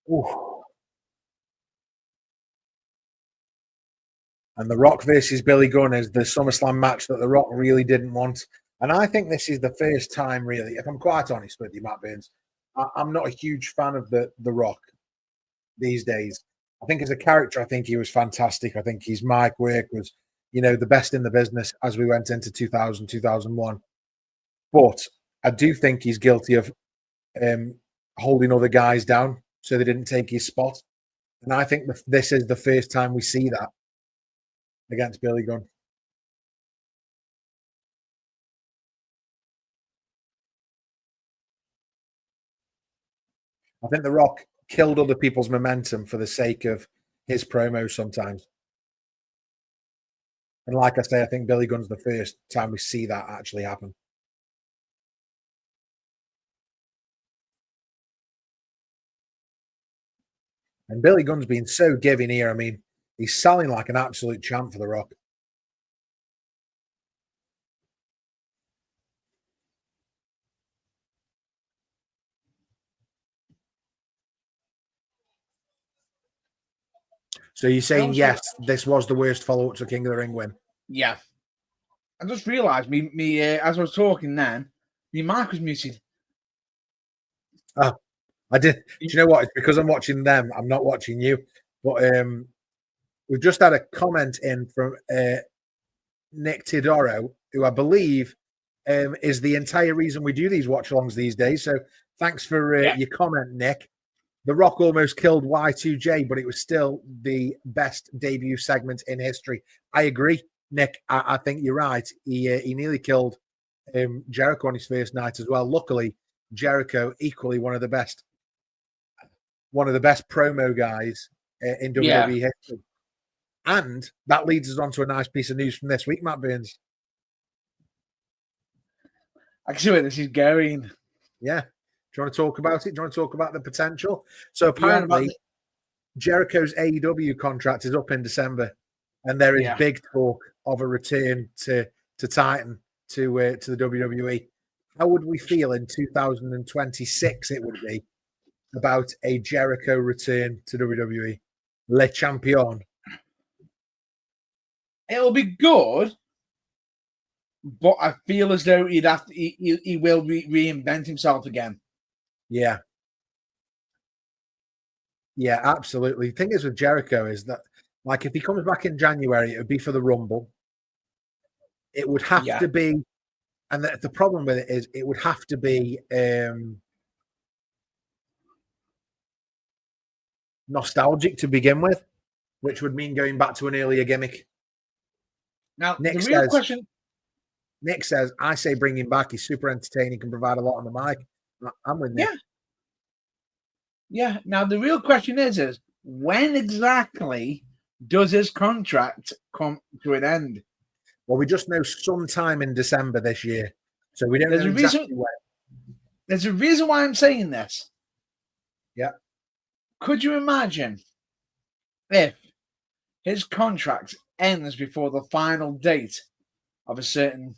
A: Ooh. And The Rock versus Billy Gunn is the SummerSlam match that The Rock really didn't want. And I think this is the first time, really, if I'm quite honest with you, Matt Burns, I'm not a huge fan of the Rock these days. I think as a character, I think he was fantastic. I think his mic work was, the best in the business as we went into 2000, 2001. But I do think he's guilty of holding other guys down so they didn't take his spot. And I think this is the first time we see that against Billy Gunn. I think The Rock killed other people's momentum for the sake of his promos sometimes. And like I say, I think Billy Gunn's the first time we see that actually happen. And Billy Gunn's been so giving here. I mean, he's selling like an absolute champ for The Rock. So you're saying, yes, this was the worst follow-up to King of the Ring win?
B: Yeah. I just realised, me as I was talking then, my mic was muted.
A: Oh, I did. Do you know what? It's because I'm watching them. I'm not watching you. But we've just had a comment in from Nick Tidoro, who I believe is the entire reason we do these watch-alongs these days. So thanks for your comment, Nick. The Rock almost killed Y2J, but it was still the best debut segment in history. I agree, Nick. I think you're right. He nearly killed Jericho on his first night as well. Luckily, Jericho equally one of the best promo guys in WWE history. And that leads us on to a nice piece of news from this week, Matt Burns.
B: I can see where this is going.
A: Yeah. Do you want to talk about it? Do you want to talk about the potential? So apparently, Jericho's AEW contract is up in December, and there is big talk of a return to Titan to the WWE. How would we feel in 2026? It would be about a Jericho return to WWE, Le Champion.
B: It'll be good, but I feel as though he will reinvent himself again.
A: Yeah, absolutely. The thing is with Jericho is that, like, if he comes back in January, it would be for the Rumble. It would have to be, and the problem with it is, it would have to be nostalgic to begin with, which would mean going back to an earlier gimmick.
B: Now, Nick
A: says, I say bring him back. He's super entertaining, can provide a lot on the mic. I'm with Nick.
B: Yeah. Now, the real question is when exactly does his contract come to an end?
A: Well, we just know sometime in December this year. So we don't know exactly when.
B: There's a reason why I'm saying this.
A: Yeah.
B: Could you imagine if his contract ends before the final date of a certain...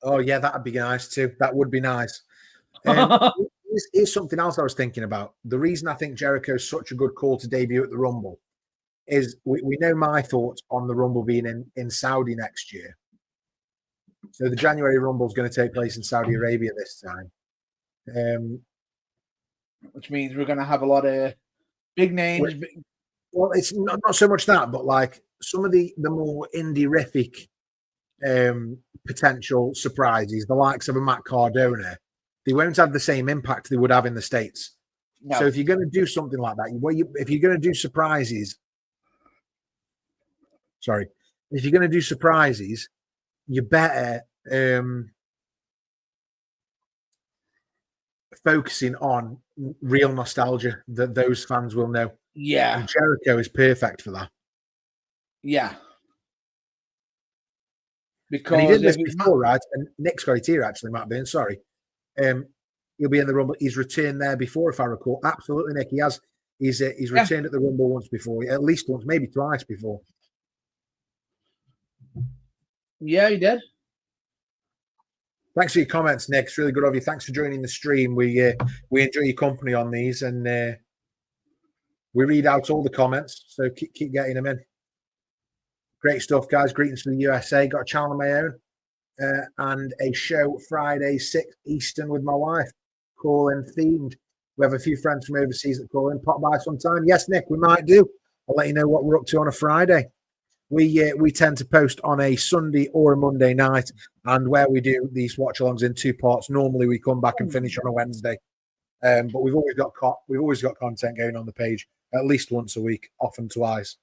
A: Oh, yeah, that'd be nice too. That would be nice. Here's something else I was thinking about. The reason I think Jericho is such a good call to debut at the Rumble is we know my thoughts on the Rumble being in Saudi next year. So the January Rumble is going to take place in Saudi Arabia this time.
B: Which means we're going to have a lot of big names.
A: Well, it's not so much that, but like some of the more indie-rific potential surprises, the likes of a Matt Cardona, they won't have the same impact they would have in the States. No. So if you're going to do something like that, if you're going to do surprises, you better focusing on real nostalgia that those fans will know.
B: Yeah.
A: And Jericho is perfect for that.
B: Yeah. Because
A: and he did this before, right? And Nick's got it here, actually, Matt Burns, sorry. He'll be in the Rumble. He's returned there before, if I recall. Absolutely, Nick. He has. He's returned at the Rumble once before, at least once, maybe twice before.
B: Yeah, he did.
A: Thanks for your comments, Nick. It's really good of you. Thanks for joining the stream. We enjoy your company on these, and we read out all the comments. So keep getting them in. Great stuff, guys. Greetings from the USA. Got a channel of my own and a show Friday 6 Eastern with my wife. Call-in themed. We have a few friends from overseas that call in. Pop by sometime. Yes, Nick, we might do. I'll let you know what we're up to on a Friday. We tend to post on a Sunday or a Monday night, and where we do these watch-alongs in 2 parts. Normally, we come back and finish on a Wednesday, but we've always got content going on the page at least once a week, often twice,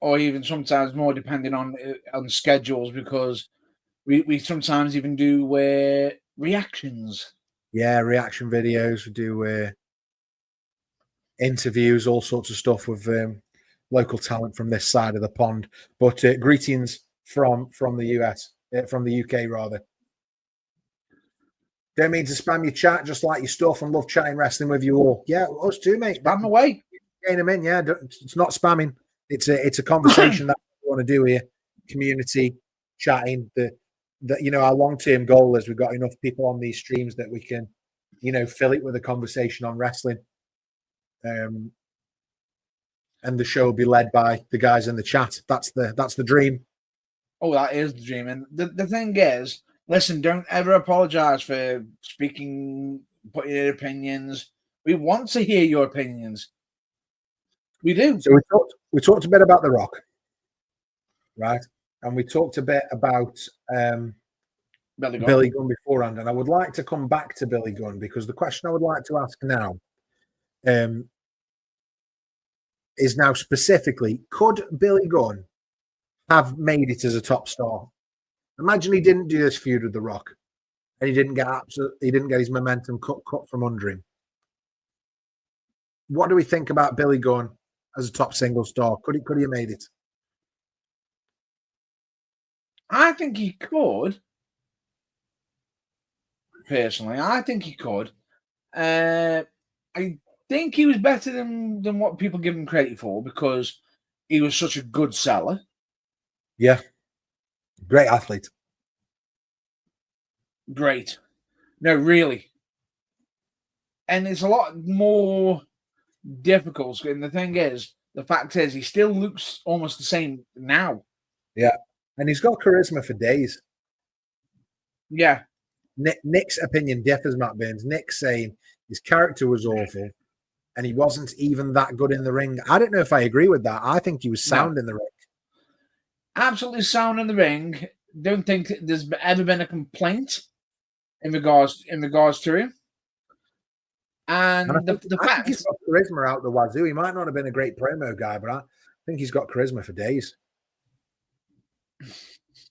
B: or even sometimes more, depending on schedules, because we sometimes even do reactions.
A: Yeah, reaction videos. We do interviews, all sorts of stuff with local talent from this side of the pond. But greetings from the US, from the UK rather. Don't mean to spam your chat, just like your stuff, and love chatting wrestling with you all. Yeah, us too, mate.
B: Spam away.
A: Getting them in, yeah. It's not spamming. It's a conversation that we want to do here. Community chatting. Our long-term goal is we've got enough people on these streams that we can, fill it with a conversation on wrestling. And the show will be led by the guys in the chat. That's the dream.
B: Oh, that is the dream. And the thing is, listen, don't ever apologize for speaking, putting your opinions. We want to hear your opinions. We do.
A: So we talked a bit about The Rock, right? And we talked a bit about Billy Gunn beforehand. And I would like to come back to Billy Gunn, because the question I would like to ask now is now specifically, could Billy Gunn have made it as a top star? Imagine he didn't do this feud with The Rock, and he didn't get his momentum cut from under him. What do we think about Billy Gunn as a top single star? Could he have made it?
B: I think he could. Personally, I think he could. I think he was better than what people give him credit for, because he was such a good seller.
A: Yeah. Great athlete.
B: Great. No, really. And it's a lot more difficult. And the fact is, he still looks almost the same now.
A: Yeah. And he's got charisma for days.
B: Yeah.
A: Nick's opinion differs, Matt Burns. Nick's saying his character was awful and he wasn't even that good in the ring. I don't know if I agree with that. I think he was sound in the ring.
B: Absolutely sound in the ring. Don't think there's ever been a complaint in regards to him. And the fact
A: he's got charisma out the wazoo. He might not have been a great promo guy, but I think he's got charisma for days.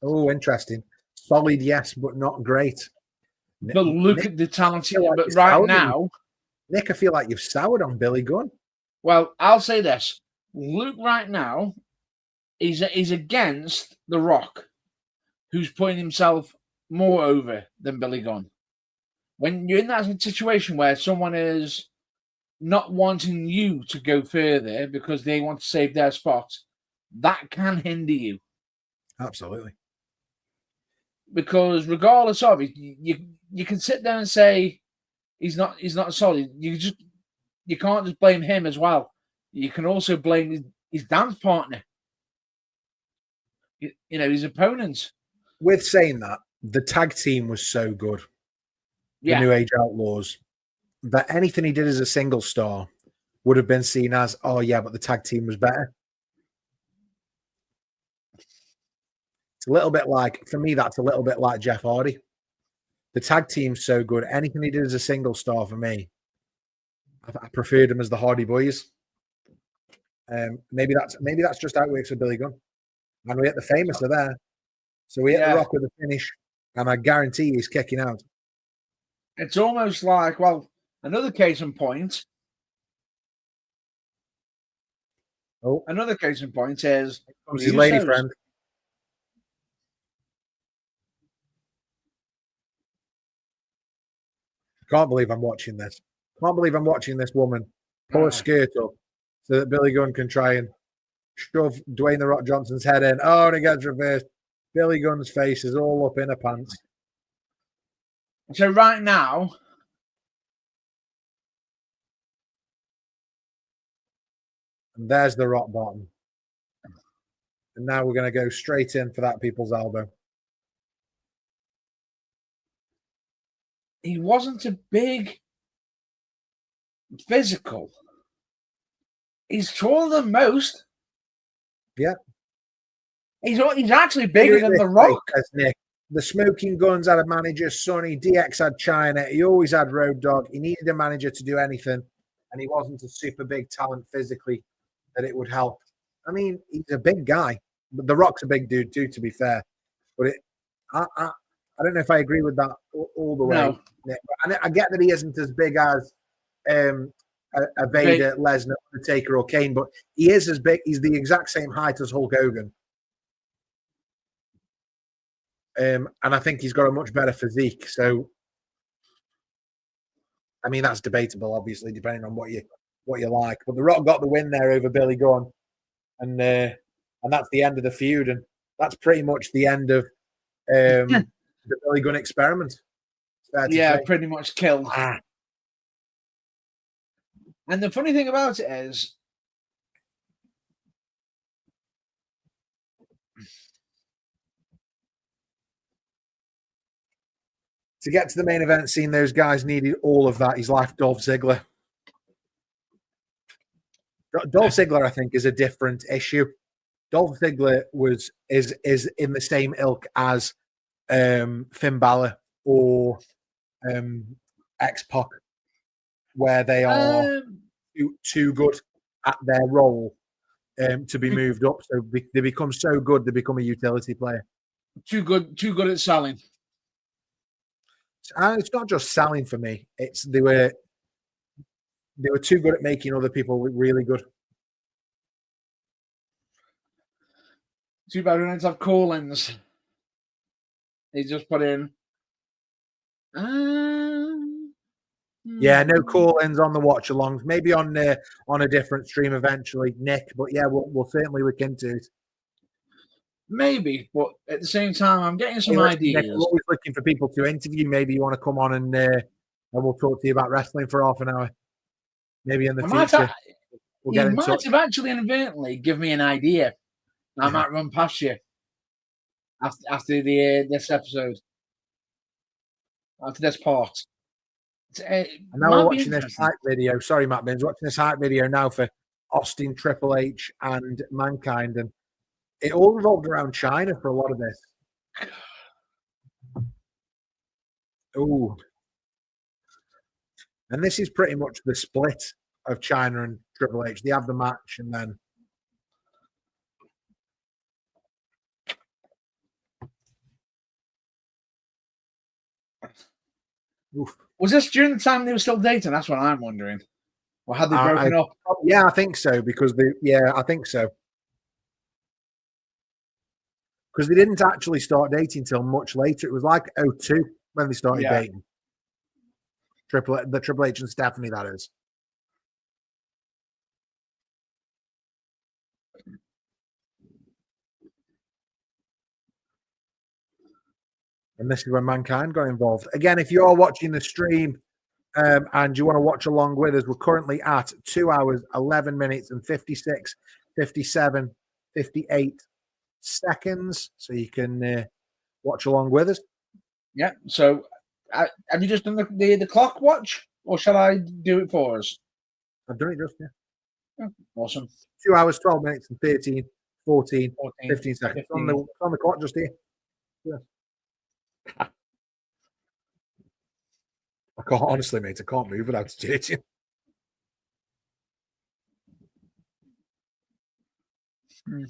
A: Oh, interesting. Solid, yes, but not great.
B: But look at the talent. But right now,
A: Nick, I feel like you've soured on Billy Gunn.
B: Well, I'll say this. Luke right now is against The Rock, who's putting himself more over than Billy Gunn. When you're in that situation where someone is not wanting you to go further because they want to save their spot, that can hinder you.
A: Absolutely.
B: Because regardless of it, you can sit there and say he's not solid. You can't just blame him as well. You can also blame his dance partner. His opponents.
A: With saying that, the tag team was so good.
B: Yeah.
A: The New Age Outlaws, that anything he did as a single star would have been seen as, oh yeah, but the tag team was better. It's a little bit like, for me, that's a little bit like Jeff Hardy. The tag team's so good. Anything he did as a single star, for me, I preferred him as the Hardy Boys. Maybe that's just how it works with Billy Gunn. And we hit the Famous are there. So we hit The Rock with a finish, and I guarantee he's kicking out.
B: It's almost like, well, another case in point.
A: Oh,
B: another case in point is
A: his lady friend. Can't believe I'm watching this. Can't believe I'm watching this woman pull a skirt up so that Billy Gunn can try and shove Dwayne The Rock Johnson's head in. Oh, and it gets reversed. Billy Gunn's face is all up in her pants.
B: So right now,
A: and there's the rock bottom. And now we're going to go straight in for that people's elbow.
B: he wasn't a big physical. He's taller than most.
A: Yeah.
B: He's actually bigger than The Rock.
A: Nick. The Smoking Guns had a manager, Sonny. DX had China. He always had Road Dogg. He needed a manager to do anything, and he wasn't a super big talent physically that it would help. I mean, he's a big guy. But The Rock's a big dude too, to be fair. But I don't know if I agree with that all the way.
B: No.
A: Nick. I get that he isn't as big as a Vader, Lesnar, Undertaker, or Kane, but he is as big. He's the exact same height as Hulk Hogan. And I think he's got a much better physique. So, I mean, that's debatable, obviously, depending on what you like. But The Rock got the win there over Billy Gunn, and that's the end of the feud, and that's pretty much the end of the Billy Gunn experiment.
B: Yeah, pretty much killed. And the funny thing about it is,
A: to get to the main event scene, those guys needed all of that. He's like Dolph Ziggler. Dolph Ziggler, I think, is a different issue. Dolph Ziggler is in the same ilk as Finn Balor or X-Pac, where they are too good at their role to be moved up. So they become so good, they become a utility player.
B: Too good at selling.
A: And it's not just selling for me. It's they were too good at making other people really good.
B: Too bad we don't have call-ins. They just put in.
A: Yeah, no call-ins on the watch-alongs. Maybe on a different stream eventually, Nick. But yeah, we'll certainly look into it.
B: Maybe, but at the same time, I'm getting some ideas.
A: Nick, we're always looking for people to interview. Maybe you want to come on and we'll talk to you about wrestling for half an hour. Maybe in the future.
B: You might have actually inadvertently give me an idea. I might run past you after this episode, after this part.
A: And now we're watching this hype video. Sorry, Matt Burns. Watching this hype video now for Austin, Triple H, and Mankind, and it all revolved around China for a lot of this. Ooh. And this is pretty much the split of China and Triple H. They have the match, and then
B: oof. Was this during the time they were still dating? That's what I'm wondering. Or had they broken up?
A: Yeah, I think so. Because I think so. Because they didn't actually start dating until much later. It was like 2002 when they started dating. The Triple H and Stephanie, that is. And this is when Mankind got involved. Again, if you're watching the stream and you want to watch along with us, we're currently at 2 hours, 11 minutes and 56, 57, 58 seconds. So you can watch along with us.
B: Yeah. So have you just done the clock watch, or shall I do it for us?
A: I've done it just,
B: Oh, awesome.
A: 2 hours, 12 minutes and 13, 14, 15 seconds. 15. On the clock just here. Yeah. I can't, honestly, mate, I can't move without changing.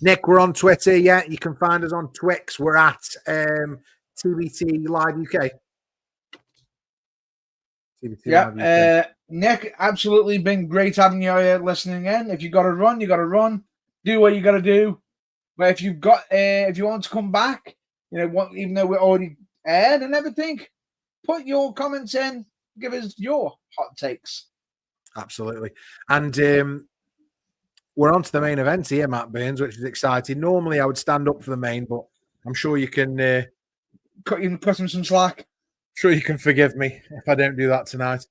A: Nick, we're on Twitter. Yeah, you can find us on Twix. We're at TBT Live UK. TBT Live UK.
B: Nick, absolutely been great having you listening in. If you got to run, you got to run. Do what you got to do. But if you want to come back, even though we're already aired and everything, put your comments in. Give us your hot takes.
A: Absolutely. And we're on to the main event here, Matt Burns, which is exciting. Normally, I would stand up for the main, but I'm sure you can
B: cut him some slack.
A: Sure, you can forgive me if I don't do that tonight.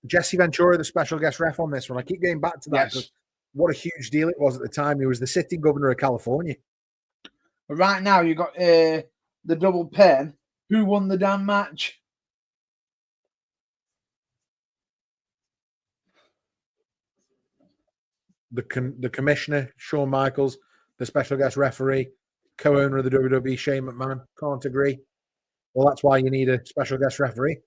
A: Jesse Ventura, the special guest ref on this one. I keep going back to that because what a huge deal it was at the time. He was the sitting governor of California.
B: But right now, you got the double pen. Who won the damn match?
A: The commissioner, Shawn Michaels, the special guest referee, co-owner of the WWE, Shane McMahon. Can't agree. Well, that's why you need a special guest referee.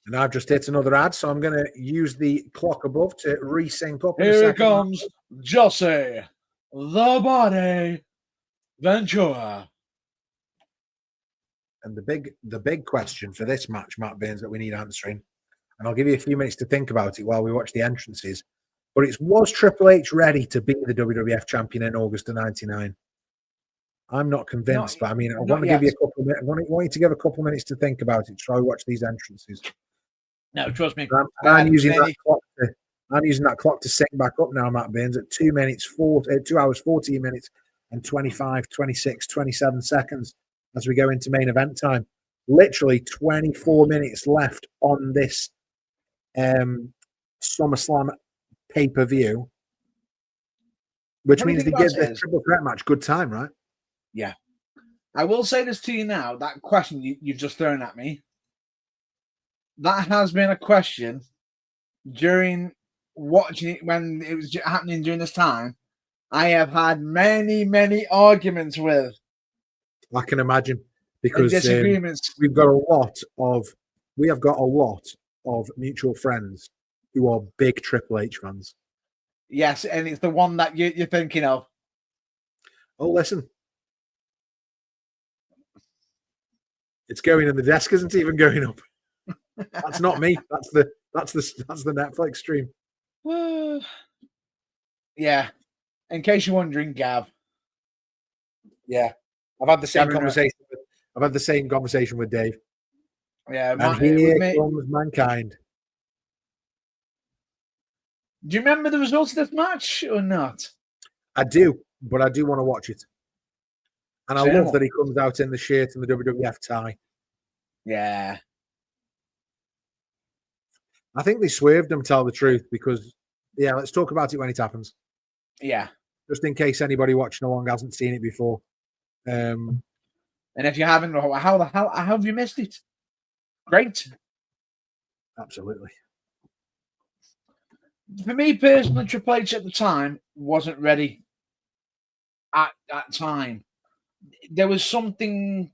A: And I've just hit another ad, so I'm going to use the clock above to resync up.
B: Here it comes, Jesse, the Body Ventura.
A: And the big question for this match, Matt Burns, that we need answering, and I'll give you a few minutes to think about it while we watch the entrances, but was Triple H ready to be the WWF champion in August of '99? I'm not convinced, but I mean, I want to give you a couple of minutes. I want you to give a couple of minutes to think about it. Try to watch these entrances.
B: No, trust me.
A: I'm using that clock to sync back up now, Matt Burns, at 2 hours, 14 minutes, and 25, 26, 27 seconds as we go into main event time. Literally 24 minutes left on this SummerSlam pay-per-view, which means they give the triple threat match good time, right?
B: Yeah. I will say this to you now, that question you've just thrown at me, that has been a question during watching it when it was happening during this time. I have had many, many arguments with.
A: I can imagine, because
B: disagreements.
A: We have got a lot of mutual friends who are big Triple H fans.
B: Yes, and it's the one that you're thinking of.
A: Oh, listen. It's going in the desk isn't even going up. That's not me. That's the Netflix stream.
B: Yeah. In case you're wondering, Gav.
A: Yeah. I've had the same conversation with Dave.
B: Yeah.
A: And here comes Mankind.
B: Do you remember the results of this match or not?
A: I do, but I do want to watch it. And I love that he comes out in the shirt and the WWF tie.
B: Yeah.
A: I think they swerved him, tell the truth, because, let's talk about it when it happens.
B: Yeah.
A: Just in case anybody watching along hasn't seen it before.
B: And if you haven't, how the hell have you missed it? Great.
A: Absolutely.
B: For me personally, Triple H at the time wasn't ready at that time. There was something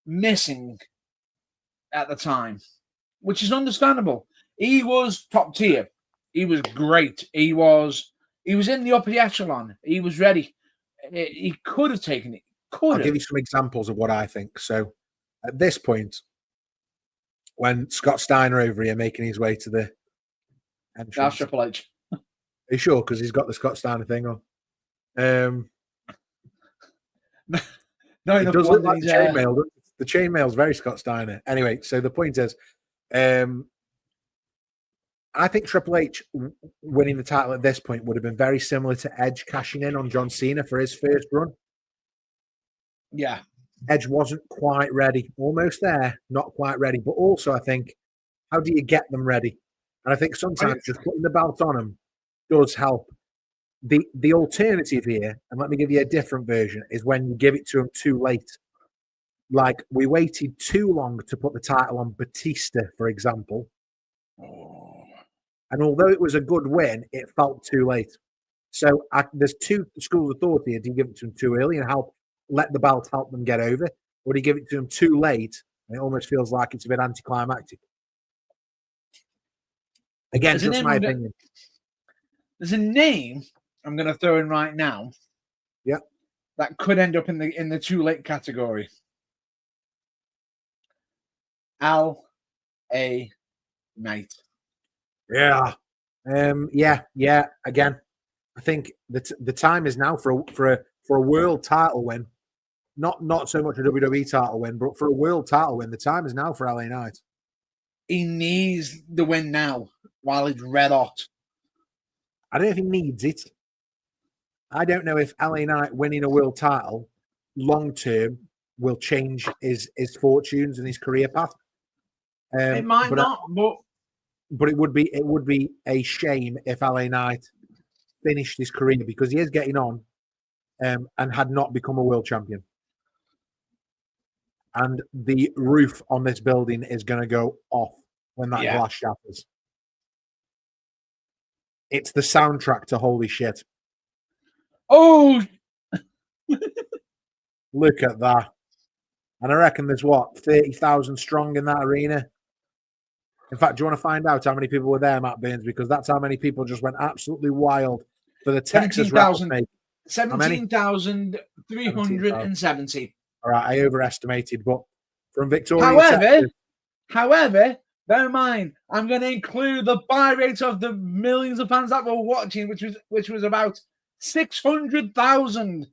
B: missing at the time, which is understandable. He was top tier. He was great. He was in the upper echelon. He was ready. He could have taken it.
A: I'll give you some examples of what I think. So at this point, when Scott Steiner over here making his way to the entrance.
B: That's Triple H.
A: Are you sure? Because he's got the Scott Steiner thing on.
B: No,
A: it does look like the chainmail. The chainmail's very Scott Steiner. Anyway, so the point is, I think Triple H winning the title at this point would have been very similar to Edge cashing in on John Cena for his first run.
B: Yeah.
A: Edge wasn't quite ready. Almost there, not quite ready. But also, I think, how do you get them ready? And I think sometimes just putting the belt on them does help. The alternative here, and let me give you a different version, is when you give it to them too late. Like, we waited too long to put the title on Batista, for example. And although it was a good win, it felt too late. So there's two schools of thought here. Do you give it to them too early and let the belt help them get over? Or do you give it to them too late and it almost feels like it's a bit anticlimactic? Again, just my opinion.
B: There's a name I'm going to throw in right now.
A: Yeah.
B: That could end up in the too late category. L.A. Knight.
A: Yeah. Again, I think the time is now for a world title win. Not so much a WWE title win, but for a world title win, the time is now for LA Knight.
B: he needs the win now while it's red hot.
A: I don't know if he needs it. I don't know if LA Knight winning a world title long term will change his fortunes and his career path.
B: It might not,
A: but it would be a shame if LA Knight finished his career, because he is getting on, and had not become a world champion. And the roof on this building is going to go off when that glass shatters. It's the soundtrack to holy shit.
B: Oh,
A: look at that. And I reckon there's 30,000 strong in that arena. In fact, do you want to find out how many people were there, Matt Burns? Because that's how many people just went absolutely wild for the Texas rattlesnake.
B: 17,370.
A: All right, I overestimated, but from Victoria, Texas.
B: However, bear in mind, I'm going to include the buy rate of the millions of fans that were watching, which was about 600,000.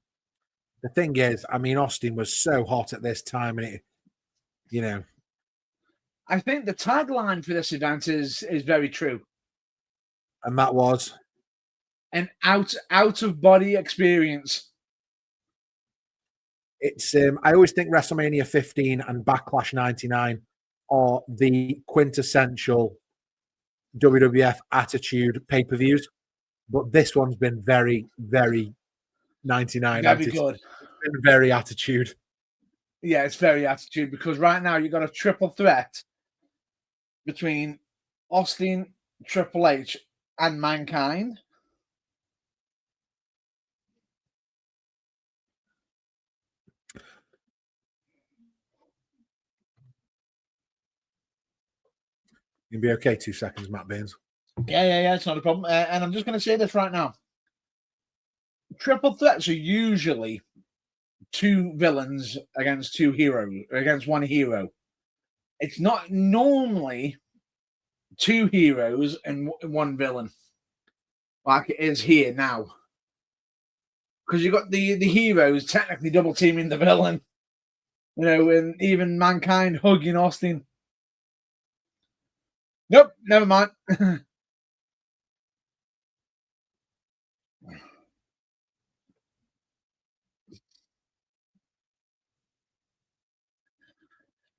A: The thing is, I mean, Austin was so hot at this time, and it,
B: I think the tagline for this event is very true.
A: And that was
B: an out of body experience.
A: It's I always think WrestleMania 15 and Backlash 99 are the quintessential WWF attitude pay-per-views, but this one's been very, very 99.
B: Very good.
A: It's been very attitude.
B: Yeah, it's very attitude, because right now you've got a triple threat between Austin, Triple H, and Mankind.
A: You'll be okay. 2 seconds, Matt Burns.
B: Yeah, it's not a problem. And I'm just going to say this right now. Triple threats are usually 2 villains against 2 heroes, against 1 hero. It's not normally 2 heroes and 1 villain, like it is here now. Because you've got the heroes technically double teaming the villain, and even Mankind hugging Austin. Nope, never mind.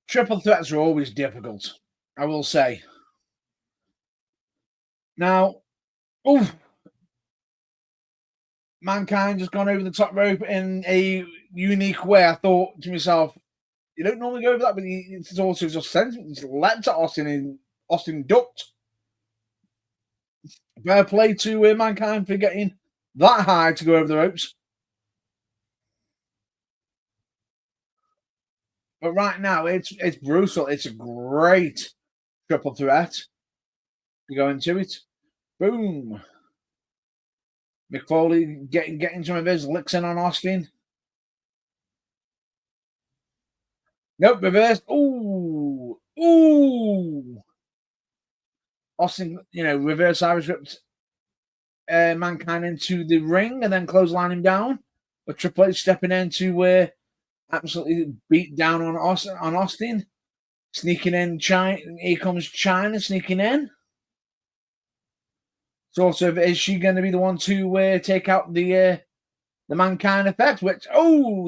B: Triple threats are always difficult, I will say. Now, Mankind just gone over the top rope in a unique way. I thought to myself, you don't normally go over that, but it's also just sent. It's led to Austin, and Austin ducked. Fair play to Mankind for getting that high to go over the ropes. But right now, it's brutal. It's a great triple threat. You go into it. Boom. Mick Foley getting some of his licks in on Austin. Nope, reverse. Ooh. Austin, reverse Irish whipped Mankind into the ring and then clothesline him down. But Triple H stepping in to absolutely beat down on Austin. Sneaking in, here comes Chyna sneaking in. Sort of, is she going to be the one to take out the Mankind effect? Which,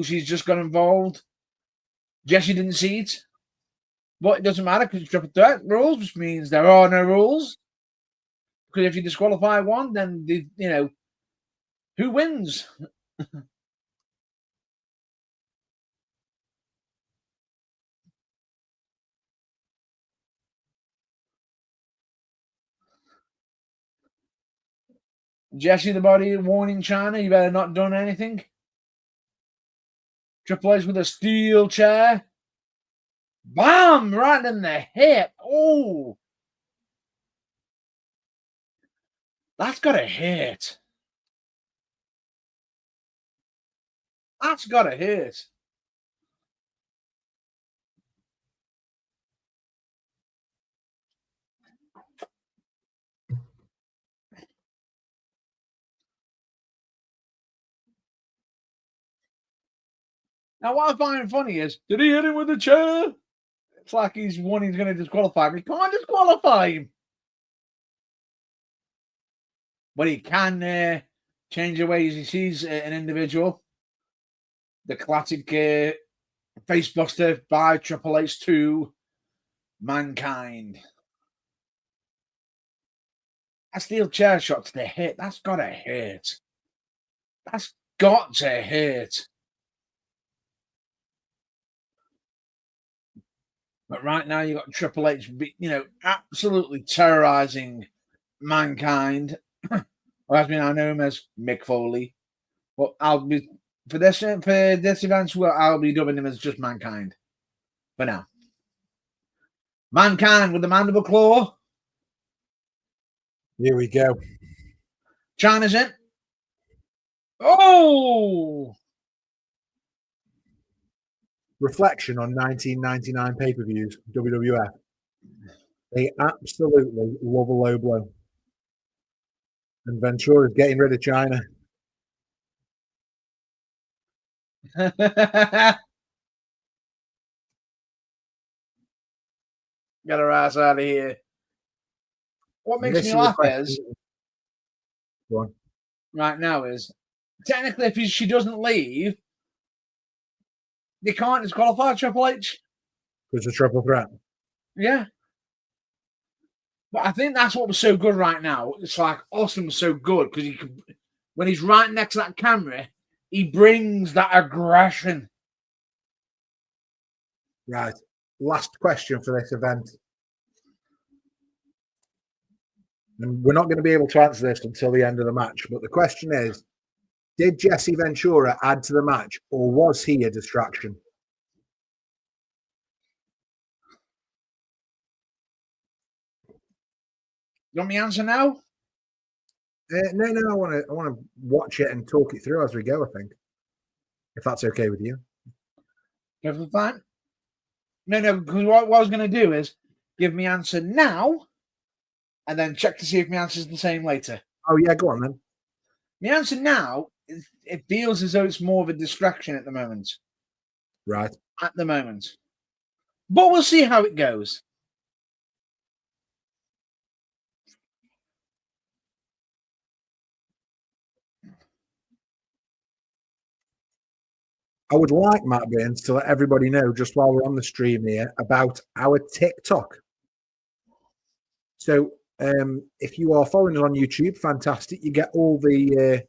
B: she's just got involved. Jesse didn't see it. But it doesn't matter, because it's triple threat rules, which means there are no rules. Because if you disqualify one, then, who wins? Jesse the Body warning Chyna, you better not done anything. Triple H with a steel chair. Bam! Right in the hip. Oh! That's got to hurt. That's got to hurt. Now, what I find funny is, did he hit him with a chair? It's like he's going to disqualify him. He can't disqualify him. But he can change the ways he sees an individual. The classic facebuster by Triple H to Mankind. A steel chair shot to the hit. That's got to hurt. That's got to hurt. But right now you got Triple H, absolutely terrorizing Mankind. Or as we now know him as Mick Foley. But for this event, I'll be dubbing him as just Mankind. For now. Mankind with the mandible claw.
A: Here we go.
B: China's in. Oh!
A: Reflection on 1999 pay-per-views, WWF. They absolutely love a low blow. And Ventura's getting rid of China.
B: Get her ass out of here. What makes me laugh is right now is technically if she doesn't leave, they can't disqualify Triple H.
A: Because of triple threat.
B: Yeah. But I think that's what was so good right now. It's like Austin was so good because when he's right next to that camera, he brings that aggression.
A: Right. Last question for this event. And we're not going to be able to answer this until the end of the match. But the question is, did Jesse Ventura add to the match or was he a distraction?
B: You want me to answer now?
A: No. I want to watch it and talk it through as we go, I think. If that's okay with you.
B: Perfectly fine. No, because what I was going to do is give me answer now and then check to see if my answer is the same later.
A: Oh, yeah, go on then.
B: My answer now, it feels as though it's more of a distraction at the moment.
A: Right.
B: At the moment. But we'll see how it goes.
A: I would like Matt Burns to let everybody know, just while we're on the stream here, about our TikTok. So if you are following us on YouTube, fantastic. You get all the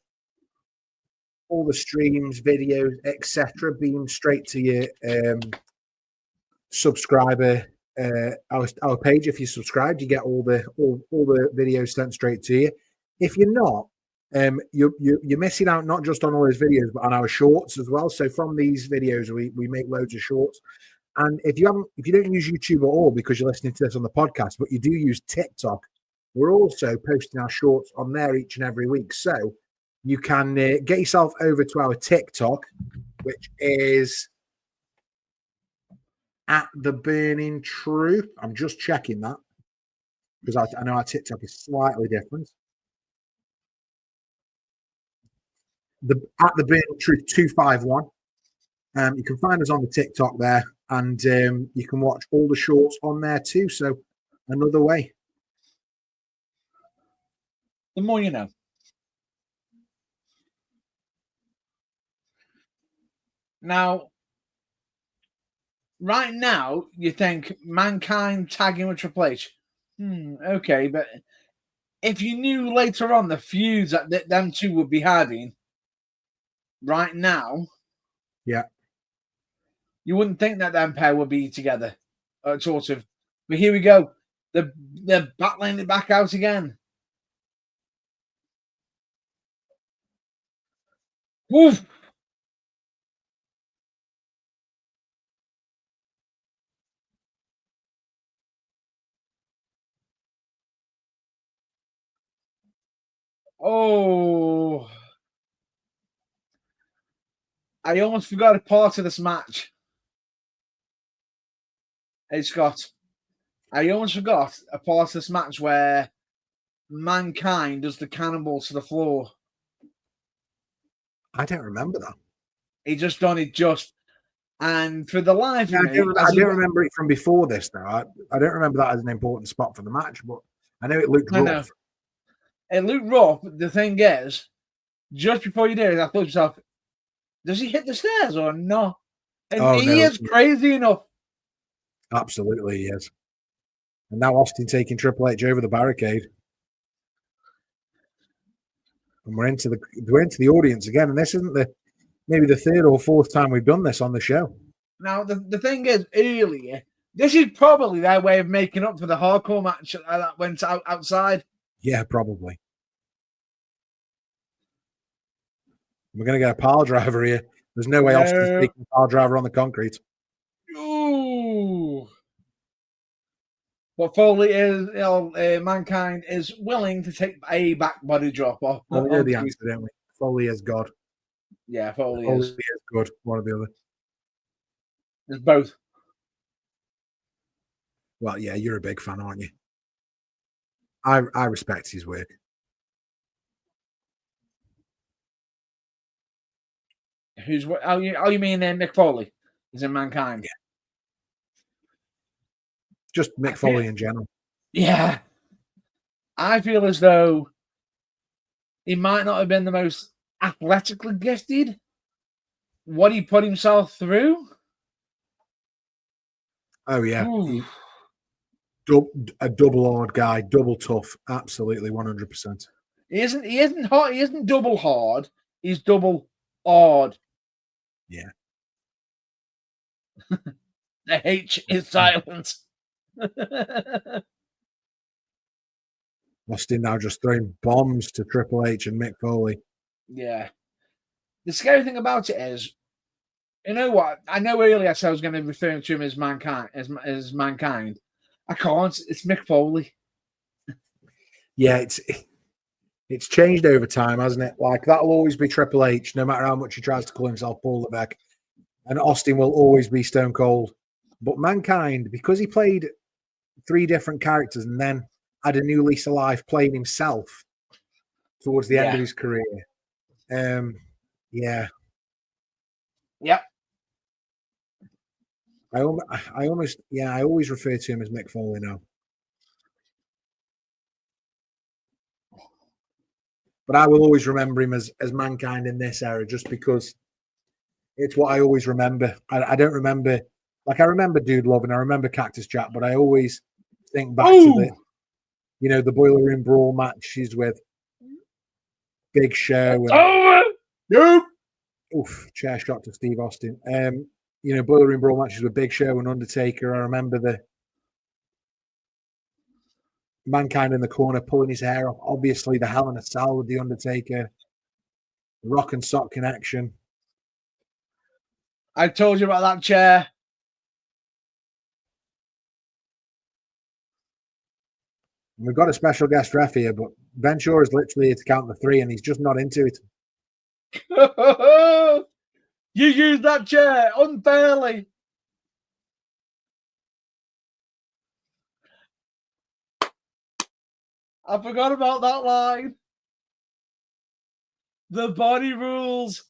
A: streams, videos, etc. beamed straight to your subscriber our page. If you're subscribed, you get all the videos sent straight to you. If you're not, you're missing out not just on all those videos, but on our shorts as well. So from these videos, we make loads of shorts. And if you don't use YouTube at all because you're listening to this on the podcast, but you do use TikTok, we're also posting our shorts on there each and every week. So you can get yourself over to our TikTok, which is at The Burning Truth. I'm just checking that because I know our TikTok is slightly different. At The Burning Truth 251. You can find us on the TikTok there, and you can watch all the shorts on there too. So another way.
B: The more you know. Now, right now, you think Mankind tagging with Triple H. Okay, but if you knew later on the feuds that them two would be having right now,
A: yeah,
B: you wouldn't think that them pair would be together, sort of. But here we go. They're battling it back out again. Woof! Oh, I almost forgot a part of this match. Hey, Scott, I almost forgot a part of this match where Mankind does the cannonball to the floor.
A: I don't remember that.
B: He just done it just And for the life of me,
A: I don't remember it from before this, though. I don't remember that as an important spot for the match, but I know it looked rough.
B: It looked rough. The thing is, just before you did it, I thought to myself, does he hit the stairs or not? And he is crazy enough.
A: Absolutely, he is. And now Austin taking Triple H over the barricade. And we're into the audience again. And this isn't maybe the third or fourth time we've done this on the show.
B: Now, the thing is, earlier, this is probably their way of making up for the hardcore match that went outside.
A: Yeah, probably. We're going to get a pile driver here. There's no way Austin's taking a pile driver on the concrete.
B: Ooh. But Foley is, Mankind is willing to take a back body drop off.
A: Well, we know the answer, don't we? Foley is God.
B: Yeah, Foley
A: is good. One or the other.
B: It's both.
A: Well, yeah, you're a big fan, aren't you? I respect his work.
B: Oh, you mean Mick Foley? Is in Mankind?
A: Yeah. Just Mick Foley in general.
B: Yeah. I feel as though he might not have been the most athletically gifted. What he put himself through.
A: Oh, yeah. A double hard guy, double tough. Absolutely, 100%.
B: He isn't hard. He isn't double hard. He's double hard.
A: Yeah.
B: The H is silent.
A: Austin now just throwing bombs to Triple H and Mick Foley.
B: Yeah. The scary thing about it is, you know what? I know earlier I said I was going to refer to him as Mankind. As Mankind. I can't. It's Mick Foley.
A: Yeah, it's changed over time, hasn't it? Like, that'll always be Triple H, no matter how much he tries to call himself Paul Levesque. And Austin will always be Stone Cold. But Mankind, because he played 3 different characters and then had a new lease of life playing himself towards the end of his career. Yeah.
B: Yep.
A: I always refer to him as Mick Foley now. But I will always remember him as Mankind in this era, just because it's what I always remember. I don't remember, like, I remember Dude Love and I remember Cactus Jack, but I always think back to the Boiler Room Brawl matches with Big Show. Chair shot to Steve Austin. Boiler Room Brawl matches with Big Show and Undertaker. I remember the Mankind in the corner pulling his hair off. Obviously, the Hell in a Cell with the Undertaker. The Rock and Sock connection.
B: I told you about that chair.
A: We've got a special guest ref here, but Ben Shaw is literally here to count the 3, and he's just not into it.
B: You used that chair unfairly. I forgot about that line. The body rules.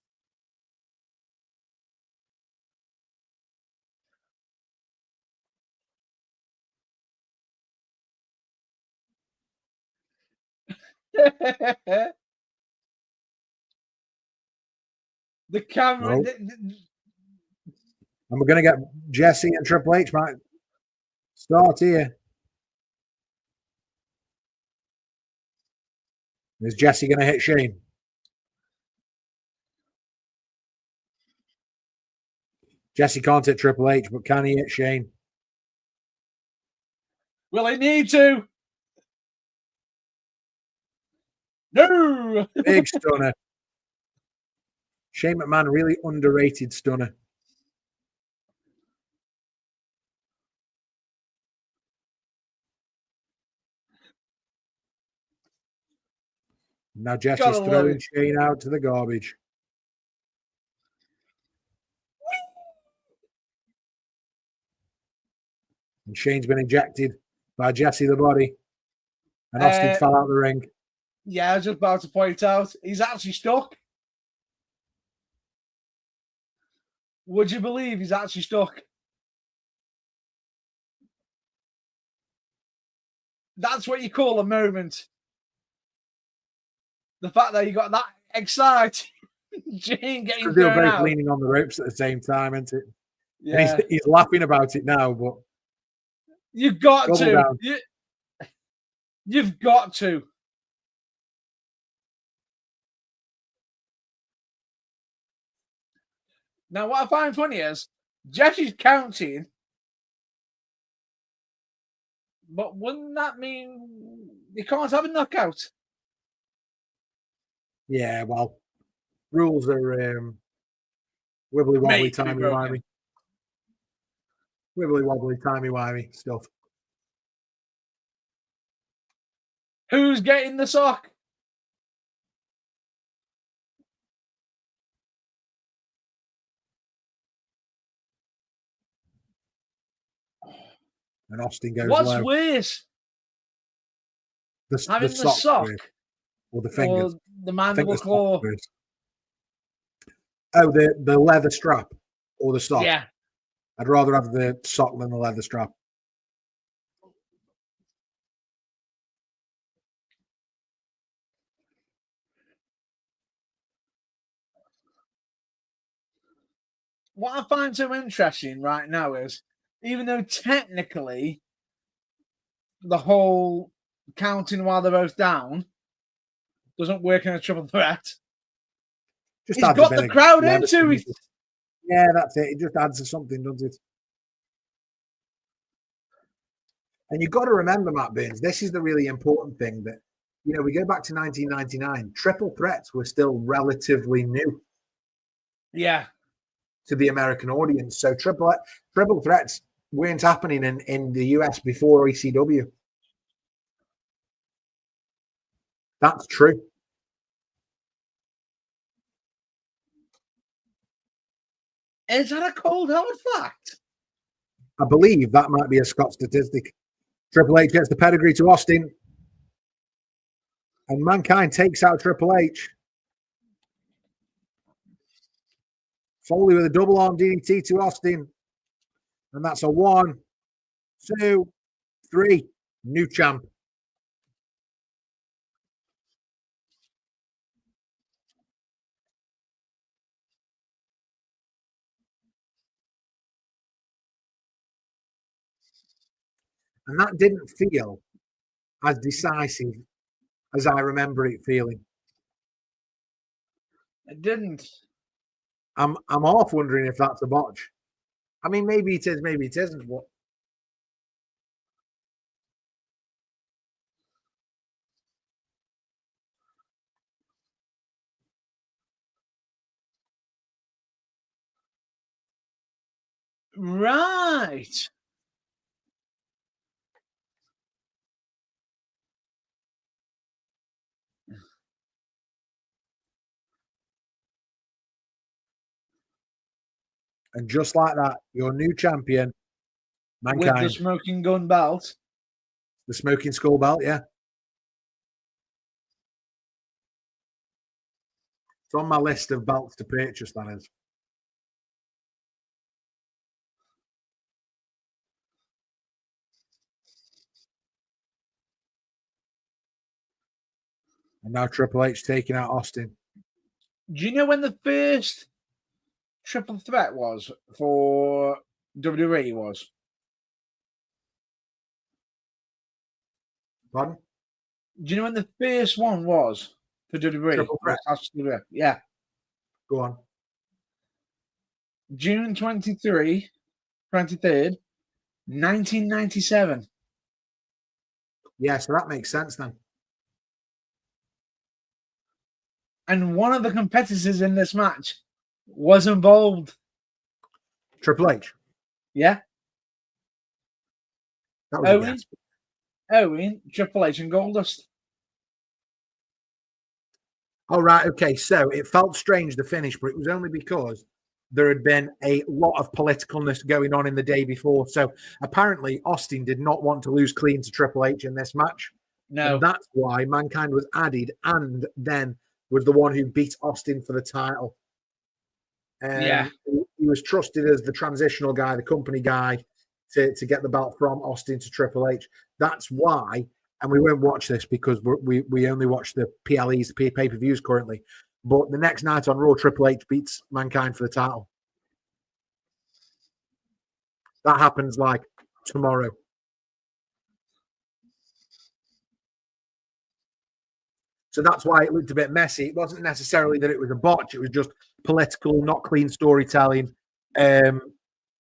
B: The camera.
A: And we're going to get Jesse and Triple H might start here. Is Jesse going to hit Shane? Jesse can't hit Triple H, but can he hit Shane?
B: Will he need to? No!
A: Big stunner. Shane McMahon, really underrated stunner. Now Jesse's throwing Shane out to the garbage. And Shane's been ejected by Jesse the Body. And Austin fell out the ring.
B: Yeah, I was just about to point out, he's actually stuck. Would you believe he's actually stuck? That's what you call a moment. The fact that you got that excited, Jane getting
A: Because they were
B: thrown
A: both
B: out.
A: leaning on the ropes at the same time, isn't it?
B: Yeah,
A: And he's laughing about it now, but
B: you've got
A: double
B: to.
A: down.
B: You've got to. Now, what I find funny is Jesse's counting, but wouldn't that mean you can't have a knockout?
A: Yeah, well, rules are wibbly wobbly,
B: Made to be
A: timey
B: broken.
A: wimey. Wibbly wobbly, timey wimey stuff.
B: Who's getting the sock?
A: And Austin goes
B: What's
A: low.
B: worse? Having the
A: socks
B: sock
A: first, or the fingers.
B: or the
A: I think
B: mandible
A: the
B: claw?
A: socks first. Oh, the leather strap or the sock?
B: Yeah.
A: I'd rather have the sock than the leather strap.
B: What I find so interesting right now is, even though technically the whole counting while they're both down doesn't work in a triple threat,
A: Just
B: he's
A: adds a
B: got
A: bit
B: the
A: of
B: crowd
A: leather
B: into
A: to
B: it.
A: Yeah, that's it. It just adds something, doesn't it? And you've got to remember, Matt Burns, this is the really important thing that, we go back to 1999. Triple threats were still relatively new
B: Yeah.
A: to the American audience. So triple threats weren't happening in the US before ECW. That's true.
B: Is that a cold hard fact?
A: I believe that might be a Scott statistic. Triple H gets the pedigree to Austin. And Mankind takes out Triple H. Foley with a double arm DDT to Austin. And that's a 1, 2, 3. New champ. And that didn't feel as decisive as I remember it feeling.
B: It didn't.
A: I'm half wondering if that's a botch. I mean, maybe it is, maybe it isn't. But
B: Right.
A: and just like that, your new champion, Mankind,
B: With the smoking gun belt.
A: the smoking skull belt, yeah. It's on my list of belts to purchase, that is. And now Triple H taking out Austin.
B: Do you know when the first triple threat was for WWE was?
A: Pardon?
B: Do you know when the first one was for WWE?
A: Triple threat.
B: Yeah.
A: Go on.
B: June 23rd, 1997.
A: Yeah, so that makes sense then.
B: And one of the competitors in this match was involved.
A: Triple H.
B: Yeah.
A: That was a guess.
B: Owen, Triple H, and Goldust.
A: All right, okay. So it felt strange, the finish, but it was only because there had been a lot of politicalness going on in the day before. So apparently Austin did not want to lose clean to Triple H in this match.
B: No.
A: And that's why Mankind was added and then was the one who beat Austin for the title.
B: Yeah.
A: He he was trusted as the transitional guy, the company guy, to get the belt from Austin to Triple H. That's why, and we won't watch this because we only watch the PLEs, the pay-per-views currently. But the next night on Raw, Triple H beats Mankind for the title. That happens like tomorrow. So that's why it looked a bit messy. It wasn't necessarily that it was a botch. It was just political, not clean storytelling.
B: Okay.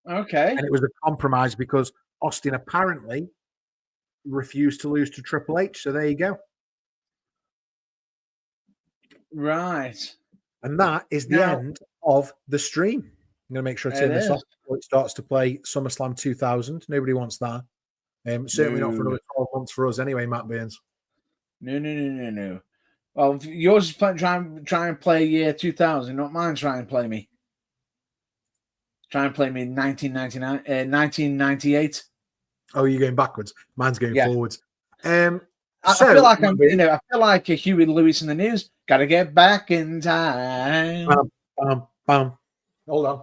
A: And it was a compromise because Austin apparently refused to lose to Triple H. So there you go.
B: Right.
A: And that is the end of the stream. I'm going to make sure I turn this off before it starts to play SummerSlam 2000. Nobody wants that. Certainly not for another 12 months for us anyway, Matt Burns.
B: No. Well, yours is try and play year 2000, not mine try and play me. Try and play me 1998.
A: Oh, you're going backwards. Mine's going forwards.
B: I feel like I feel like a Huey Lewis in the News. Got to get back in time.
A: Bam. Hold on.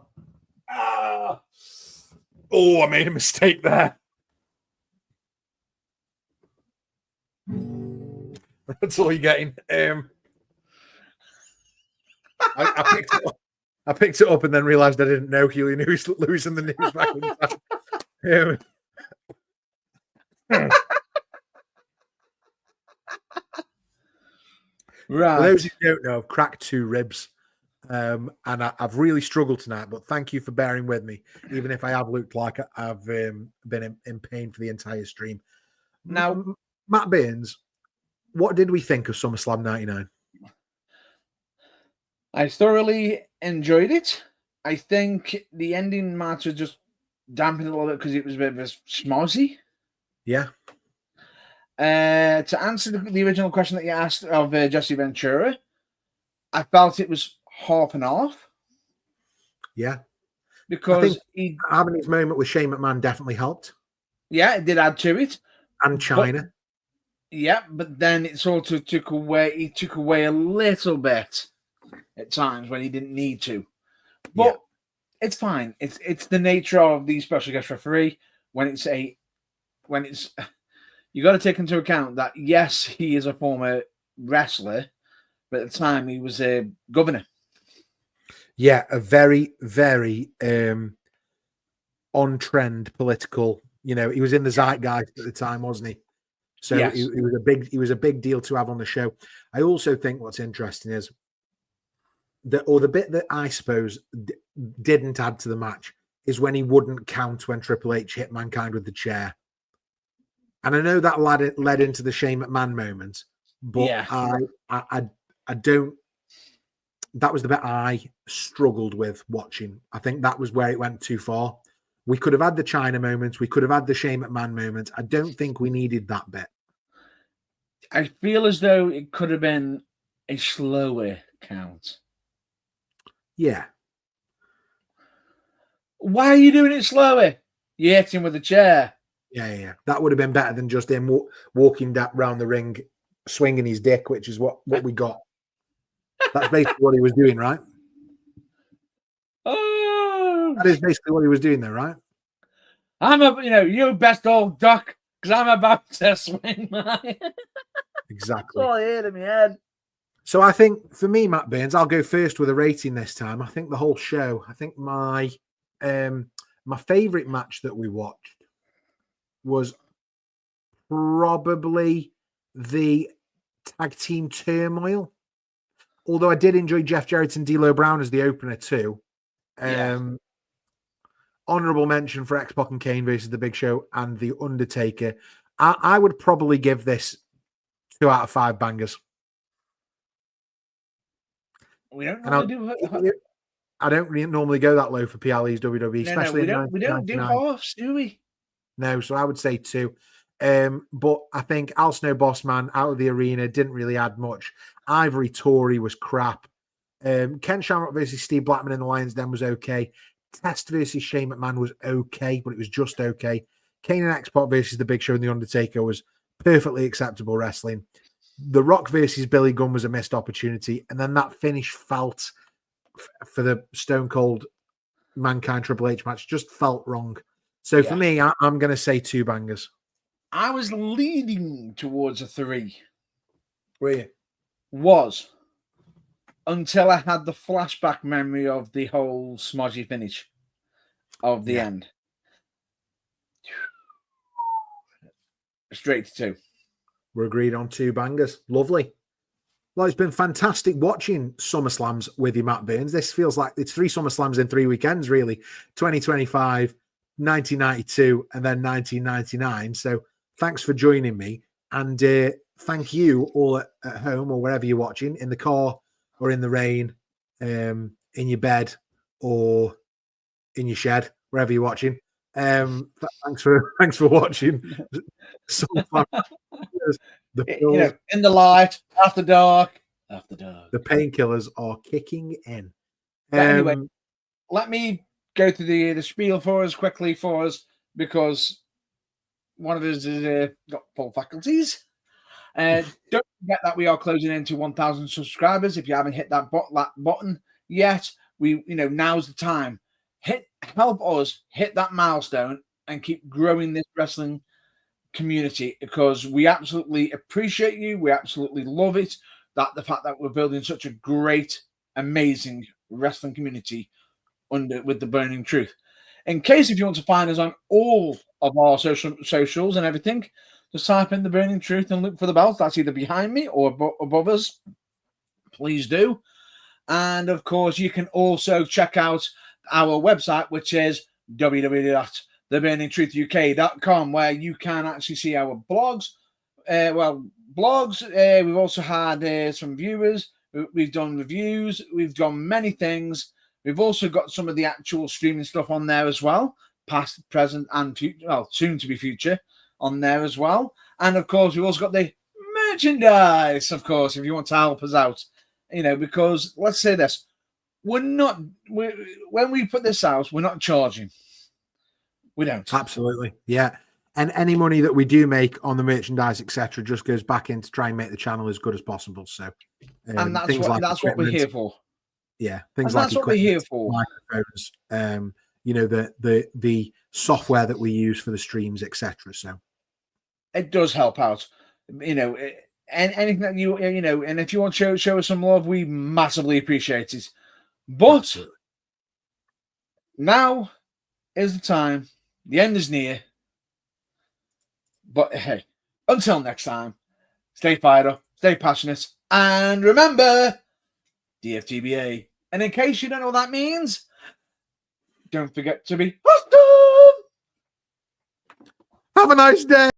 A: Oh, I made a mistake there. That's all you're getting. I picked it up and then realized I didn't know Huey Lewis in the News back in the time.
B: Right.
A: For those who don't know, I've cracked 2 ribs. And I've really struggled tonight, but thank you for bearing with me, even if I have looked like I've been in pain for the entire stream.
B: Now,
A: Matt Burns, what did we think of SummerSlam 99?
B: I thoroughly enjoyed it. I think the ending match was just dampened a little bit because it was a bit of a schmozzy.
A: Yeah.
B: To answer the original question that you asked of Jesse Ventura, I felt it was half and half.
A: Yeah.
B: Because
A: having his moment with Shane McMahon definitely helped.
B: Yeah, it did add to it.
A: And China.
B: But then it sort of took away a little bit at times when he didn't need to. But it's fine. It's the nature of the special guest referee when it's you got to take into account that yes, he is a former wrestler, but at the time he was a governor.
A: Yeah, a very, very on-trend political. You know, he was in the zeitgeist at the time, wasn't he? So yes. he was a big deal to have on the show. I also think what's interesting is the bit that I suppose didn't add to the match is when he wouldn't count when Triple H hit Mankind with the chair. And I know that led into the Shane McMahon moment, but I don't. That was the bit I struggled with watching. I think that was where it went too far. We could have had the China moment. We could have had the Shane McMahon moment. I don't think we needed that bit.
B: I feel as though it could have been a slower count.
A: Yeah.
B: Why are you doing it slower? You hit him with a chair.
A: Yeah. That would have been better than just him walking around the ring, swinging his dick, which is what we got. That's basically what he was doing, right?
B: Oh,
A: that is basically what he was doing there, right?
B: You best old duck, because I'm about to swing mine.
A: Exactly.
B: That's all I heard in my head.
A: So I think for me, Matt Burns, I'll go first with a rating this time. I think the whole show. I think my favorite match that we watched was probably the tag team turmoil. Although I did enjoy Jeff Jarrett and D'Lo Brown as the opener too. Honorable mention for X-Pac and Kane versus The Big Show and The Undertaker. I would probably give this 2 out of 5 bangers.
B: We don't normally
A: I don't normally go that low for PLE's WWE, especially
B: we don't do halves, do we?
A: No, so I would say 2. But I think Al Snow Bossman out of the arena didn't really add much. Ivory Tory was crap. Ken Shamrock versus Steve Blackman in the Lions Den was okay. Test versus Shane McMahon was okay, but it was just okay. Kane and X-Pac versus The Big Show and The Undertaker was perfectly acceptable wrestling. The Rock versus Billy Gunn was a missed opportunity. And then that finish felt for the Stone Cold Mankind Triple H match just felt wrong. So for me, I'm going to say 2 bangers.
B: I was leading towards a 3.
A: Were you?
B: Was until I had the flashback memory of the whole smodgy finish of the end. Straight to 2.
A: We're agreed on 2 bangers. Lovely. Well, it's been fantastic watching SummerSlams with you, Matt Burns. This feels like it's 3 SummerSlams in 3 weekends, really. 2025, 1992, and then 1999. So thanks for joining me. And thank you all at home or wherever you're watching, in the car or in the rain, in your bed or in your shed, wherever you're watching. Thanks for watching.
B: In the light, after dark.
A: The painkillers are kicking in.
B: Anyway, let me go through the spiel quickly for us, because one of us has got full faculties. Don't forget that we are closing into 1,000 subscribers. If you haven't hit that button yet, now's the time. Help us hit that milestone and keep growing this wrestling community, because we absolutely appreciate you. We absolutely love it. The fact that we're building such a great, amazing wrestling community with the Burning Truth. In case if you want to find us on all of our socials and everything, just type in the Burning Truth and look for the belt. That's either behind me or above us. Please do. And of course, you can also check out our website, which is www.theburningtruthuk.com, where you can actually see our blogs. We've also had some viewers. We've done reviews. We've done many things. We've also got some of the actual streaming stuff on there as well, past, present, and future. Well, soon to be future on there as well. And of course, we've also got the merchandise. Of course, if you want to help us out, because let's say this: when we put this out, we're not charging. We don't.
A: Absolutely, yeah. And any money that we do make on the merchandise, etc., just goes back in to try and make the channel as good as possible. So,
B: and that's what we're here for.
A: Yeah,
B: that's what we're here for.
A: Microphones, the software that we use for the streams, etc. So,
B: it does help out. Anything that and if you want to show us some love, we massively appreciate it. But absolutely. Now is the time. The end is near. But hey, until next time, stay fired up, stay passionate, and remember, DFTBA. And in case you don't know what that means, don't forget to be awesome.
A: Have a nice day.